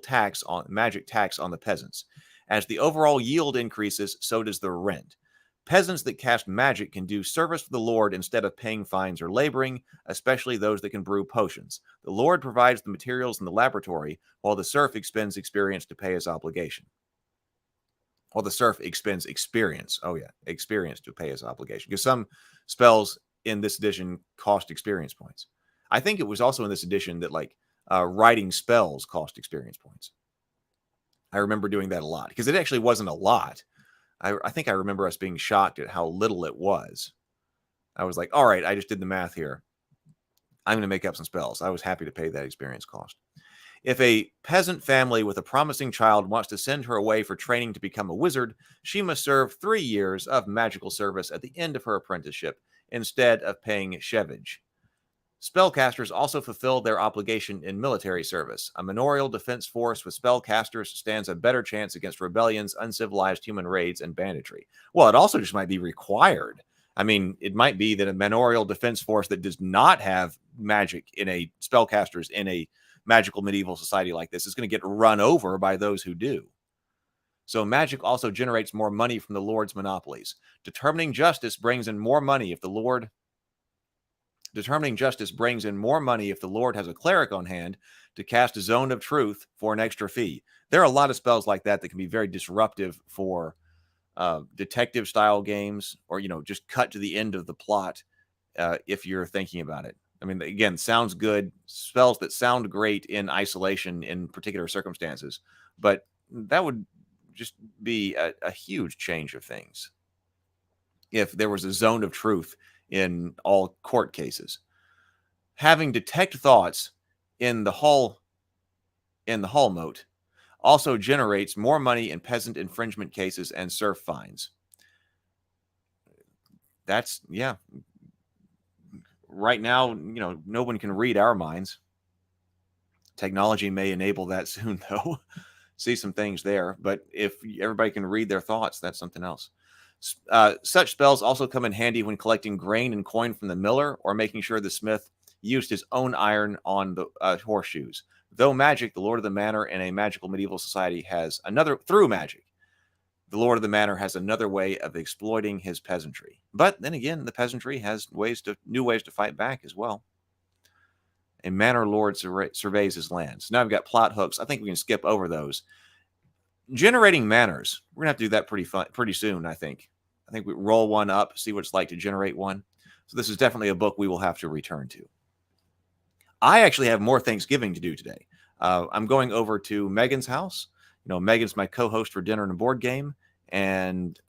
tax on the peasants. As the overall yield increases, so does the rent. Peasants that cast magic can do service for the Lord instead of paying fines or laboring, especially those that can brew potions. The Lord provides the materials in the laboratory, while the serf expends experience to pay his obligation. While the serf expends experience. Oh, yeah, experience to pay his obligation. Because some spells in this edition cost experience points. I think it was also in this edition that, writing spells cost experience points. I remember doing that a lot, because it actually wasn't a lot. I think I remember us being shocked at how little it was. I was like, all right, I just did the math here. I'm going to make up some spells. I was happy to pay that experience cost. If a peasant family with a promising child wants to send her away for training to become a wizard, she must serve 3 years of magical service at the end of her apprenticeship instead of paying shevage. Spellcasters also fulfill their obligation in military service. A manorial defense force with spellcasters stands a better chance against rebellions, uncivilized human raids, and banditry. Well, it also just might be required. I mean, it might be that a manorial defense force that does not have magic in a spellcasters in a magical medieval society like this is going to get run over by those who do. So magic also generates more money from the Lord's monopolies. Determining justice brings in more money if the Lord has a cleric on hand to cast a Zone of Truth for an extra fee. There are a lot of spells like that that can be very disruptive for detective style games, or, just cut to the end of the plot if you're thinking about it. I mean, again, sounds good. Spells that sound great in isolation in particular circumstances, but that would just be a huge change of things if there was a Zone of Truth in all court cases. Having detect thoughts in the hall moat also generates more money in peasant infringement cases and serf fines. That's, right now, no one can read our minds. Technology may enable that soon, though. See some things there. But if everybody can read their thoughts, that's something else. Such spells also come in handy when collecting grain and coin from the miller or making sure the smith used his own iron on the horseshoes. Though magic, the Lord of the Manor in a magical medieval society has another, through magic, the Lord of the Manor has another way of exploiting his peasantry. But then again, the peasantry has new ways to fight back as well. A manor lord surveys his lands. Now I've got plot hooks. I think we can skip over those. Generating manors. We're going to have to do that pretty soon, I think. I think we roll one up, see what it's like to generate one. So this is definitely a book we will have to return to. I actually have more Thanksgiving to do today. I'm going over to Megan's house. You know, Megan's my co-host for dinner and a board game, and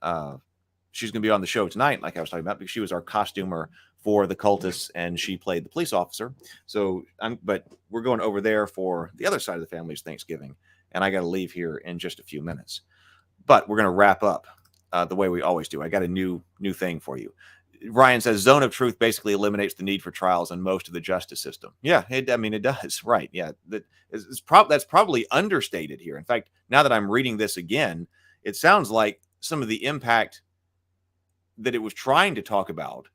she's going to be on the show tonight, like I was talking about, because she was our costumer for the cultists, and she played the police officer. So, but we're going over there for the other side of the family's Thanksgiving, and I got to leave here in just a few minutes. But we're going to wrap up the way we always do. I got a new thing for you. Ryan says, Zone of Truth basically eliminates the need for trials in most of the justice system. Yeah, it does. Right. Yeah, that's probably understated here. In fact, now that I'm reading this again, it sounds like some of the impact that it was trying to talk about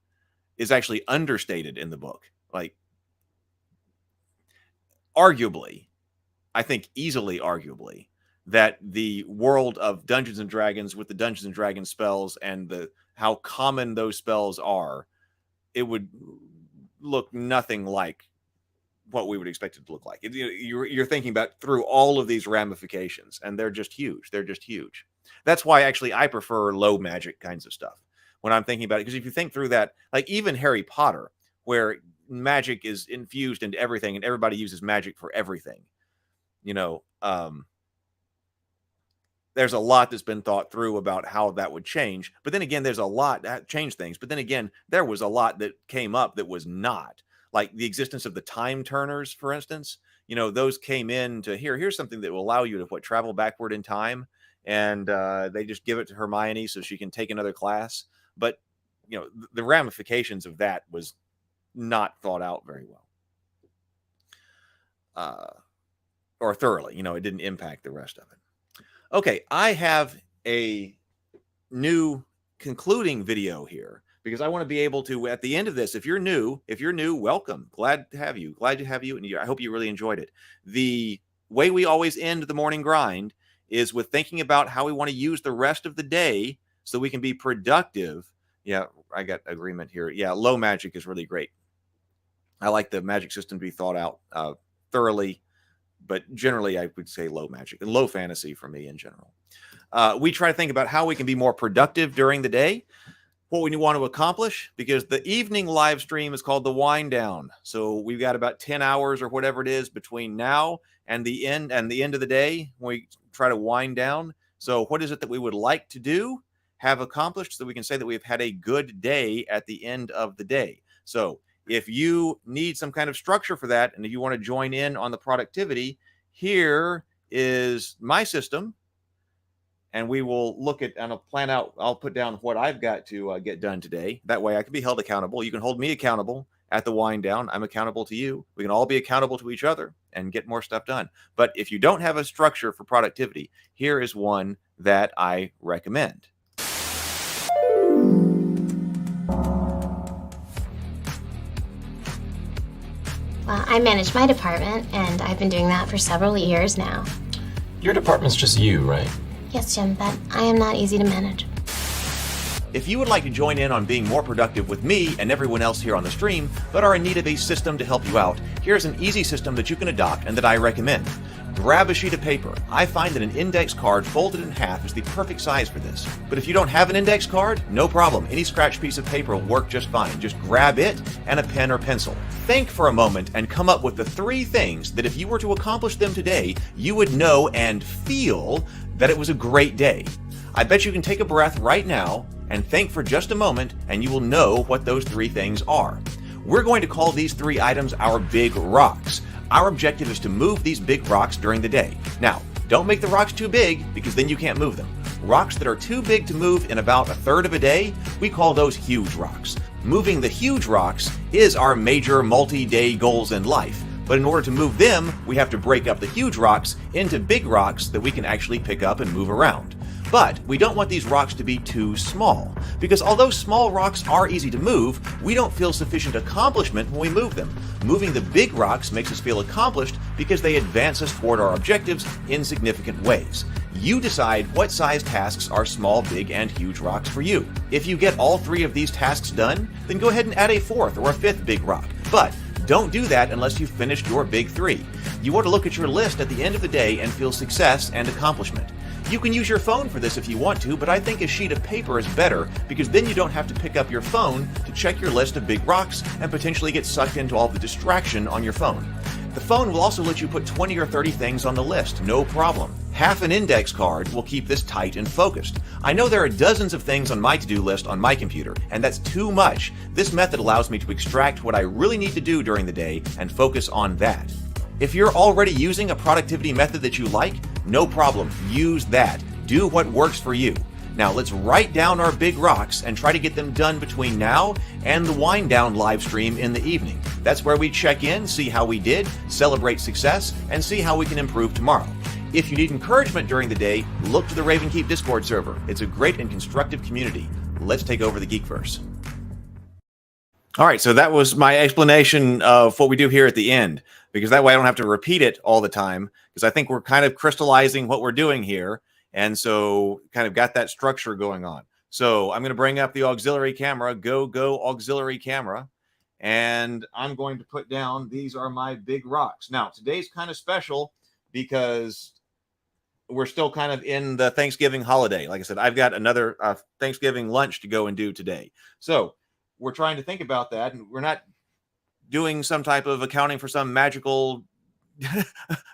is actually understated in the book. Like, arguably, I think easily arguably, that the world of Dungeons and Dragons with the Dungeons and Dragons spells and how common those spells are, it would look nothing like what we would expect it to look like. You're thinking about through all of these ramifications, and they're just huge. They're just huge. That's why actually I prefer low magic kinds of stuff when I'm thinking about it. Because if you think through that, like even Harry Potter, where magic is infused into everything and everybody uses magic for everything, there's a lot that's been thought through about how that would change. But then again, there's a lot that changed things. But then again, there was a lot that came up that was not. Like the existence of the time turners, for instance, those came in to here's something that will allow you to travel backward in time. And they just give it to Hermione so she can take another class. But, the ramifications of that was not thought out very well. Or thoroughly, it didn't impact the rest of it. Okay, I have a new concluding video here because I want to be able to, at the end of this, if you're new, welcome. Glad to have you. And I hope you really enjoyed it. The way we always end the morning grind is with thinking about how we want to use the rest of the day so we can be productive. Yeah, I got agreement here. Yeah, low magic is really great. I like the magic system to be thought out thoroughly. But generally, I would say low magic and low fantasy for me in general. We try to think about how we can be more productive during the day, what we want to accomplish, because the evening live stream is called the Wind Down. So we've got about 10 hours or whatever it is between now and the end of the day when we try to wind down. So what is it that we would like to do, have accomplished, so we can say that we've had a good day at the end of the day? So if you need some kind of structure for that, and if you want to join in on the productivity, here is my system, and we will look at and I'll plan out. I'll put down what I've got to get done today. That way I can be held accountable. You can hold me accountable at the wind down. I'm accountable to you. We can all be accountable to each other and get more stuff done. But if you don't have a structure for productivity, here is one that I recommend. Well, I manage my department, and I've been doing that for several years now. Your department's just you, right? Yes, Jim, but I am not easy to manage. If you would like to join in on being more productive with me and everyone else here on the stream, but are in need of a system to help you out, here's an easy system that you can adopt and that I recommend. Grab a sheet of paper. I find that an index card folded in half is the perfect size for this. But if you don't have an index card, no problem. Any scratch piece of paper will work just fine. Just grab it and a pen or pencil. Think for a moment and come up with the 3 things that if you were to accomplish them today, you would know and feel that it was a great day. I bet you can take a breath right now and think for just a moment, and you will know what those 3 things are. We're going to call these 3 items our big rocks. Our objective is to move these big rocks during the day. Now, don't make the rocks too big because then you can't move them. Rocks that are too big to move in about a third of a day, we call those huge rocks. Moving the huge rocks is our major multi-day goals in life. But in order to move them, we have to break up the huge rocks into big rocks that we can actually pick up and move around. But we don't want these rocks to be too small, because although small rocks are easy to move, we don't feel sufficient accomplishment when we move them. Moving the big rocks makes us feel accomplished because they advance us toward our objectives in significant ways. You decide what size tasks are small, big, and huge rocks for you. If you get all 3 of these tasks done, then go ahead and add a 4th or a 5th big rock. But don't do that unless you've finished your big 3. You want to look at your list at the end of the day and feel success and accomplishment. You can use your phone for this if you want to, but I think a sheet of paper is better because then you don't have to pick up your phone to check your list of big rocks and potentially get sucked into all the distraction on your phone. The phone will also let you put 20 or 30 things on the list, no problem. Half an index card will keep this tight and focused. I know there are dozens of things on my to-do list on my computer, and that's too much. This method allows me to extract what I really need to do during the day and focus on that. If you're already using a productivity method that you like, no problem, use that. Do what works for you. Now let's write down our big rocks and try to get them done between now and the wind down live stream in the evening. That's where we check in, see how we did, celebrate success, and see how we can improve tomorrow. If you need encouragement during the day, look to the Ravenkeep Discord server. It's a great and constructive community. Let's take over the Geekverse. All right, so that was my explanation of what we do here at the end, because that way I don't have to repeat it all the time, because I think we're kind of crystallizing what we're doing here, and so kind of got that structure going on. So I'm going to bring up the auxiliary camera, go auxiliary camera, and I'm going to put down, these are my big rocks. Now, today's kind of special because we're still kind of in the Thanksgiving holiday. Like I said, I've got another Thanksgiving lunch to go and do today. So we're trying to think about that, and we're not doing some type of accounting for some magical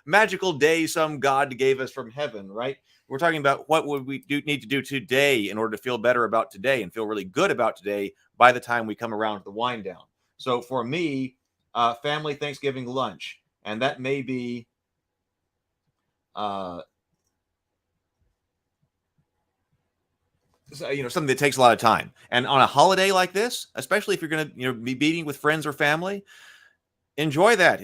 magical day some God gave us from heaven, right? We're talking about what would we need to do today in order to feel better about today and feel really good about today by the time we come around to the wind down. So for me, family Thanksgiving lunch, and that may be something that takes a lot of time. And on a holiday like this, especially if you're going to be meeting with friends or family, enjoy that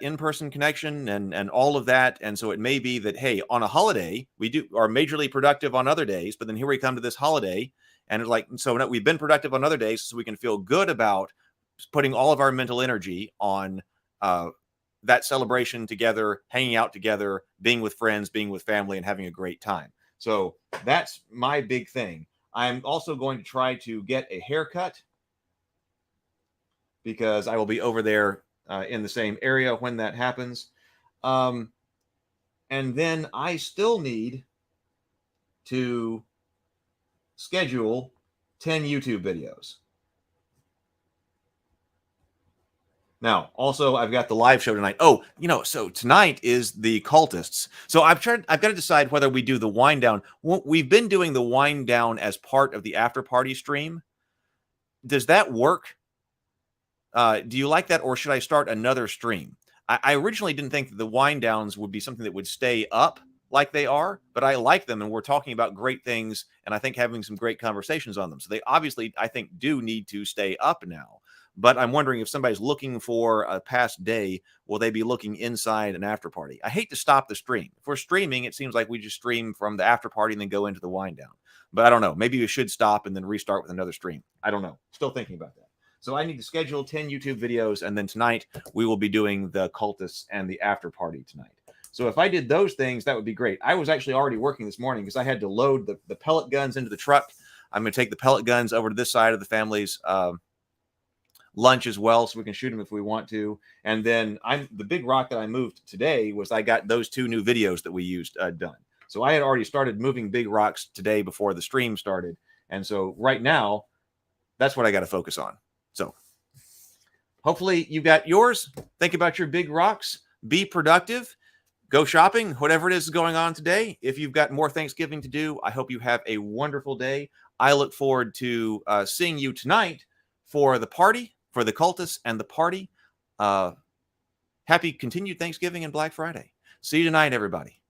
in-person connection and all of that. And so it may be that, hey, on a holiday we are majorly productive on other days, but then here we come to this holiday and it's like, so we've been productive on other days, so we can feel good about putting all of our mental energy on that celebration together, hanging out together, being with friends, being with family, and having a great time. So that's my big thing. I'm also going to try to get a haircut because I will be over there in the same area when that happens. And then I still need to schedule 10 YouTube videos. Now, also, I've got the live show tonight. Oh, so tonight is the cultists. So I've got to decide whether we do the wind down. We've been doing the wind down as part of the after party stream. Does that work? Do you like that, or should I start another stream? I originally didn't think that the wind downs would be something that would stay up like they are, but I like them, and we're talking about great things, and I think having some great conversations on them. So they obviously, I think, do need to stay up now. But I'm wondering if somebody's looking for a past day, will they be looking inside an after party? I hate to stop the stream. If we're streaming, it seems like we just stream from the after party and then go into the wind down. But I don't know. Maybe we should stop and then restart with another stream. I don't know. Still thinking about that. So I need to schedule 10 YouTube videos, and then tonight we will be doing the cultists and the after party tonight. So if I did those things, that would be great. I was actually already working this morning because I had to load the pellet guns into the truck. I'm going to take the pellet guns over to this side of the family's lunch as well, so we can shoot them if we want to. And then the big rock that I moved today was I got those 2 new videos that we used done. So I had already started moving big rocks today before the stream started. And so right now, that's what I got to focus on. So hopefully you got yours. Think about your big rocks. Be productive. Go shopping, whatever it is going on today. If you've got more Thanksgiving to do, I hope you have a wonderful day. I look forward to seeing you tonight for the party, for the cultists and the party. Happy continued Thanksgiving and Black Friday. See you tonight, everybody.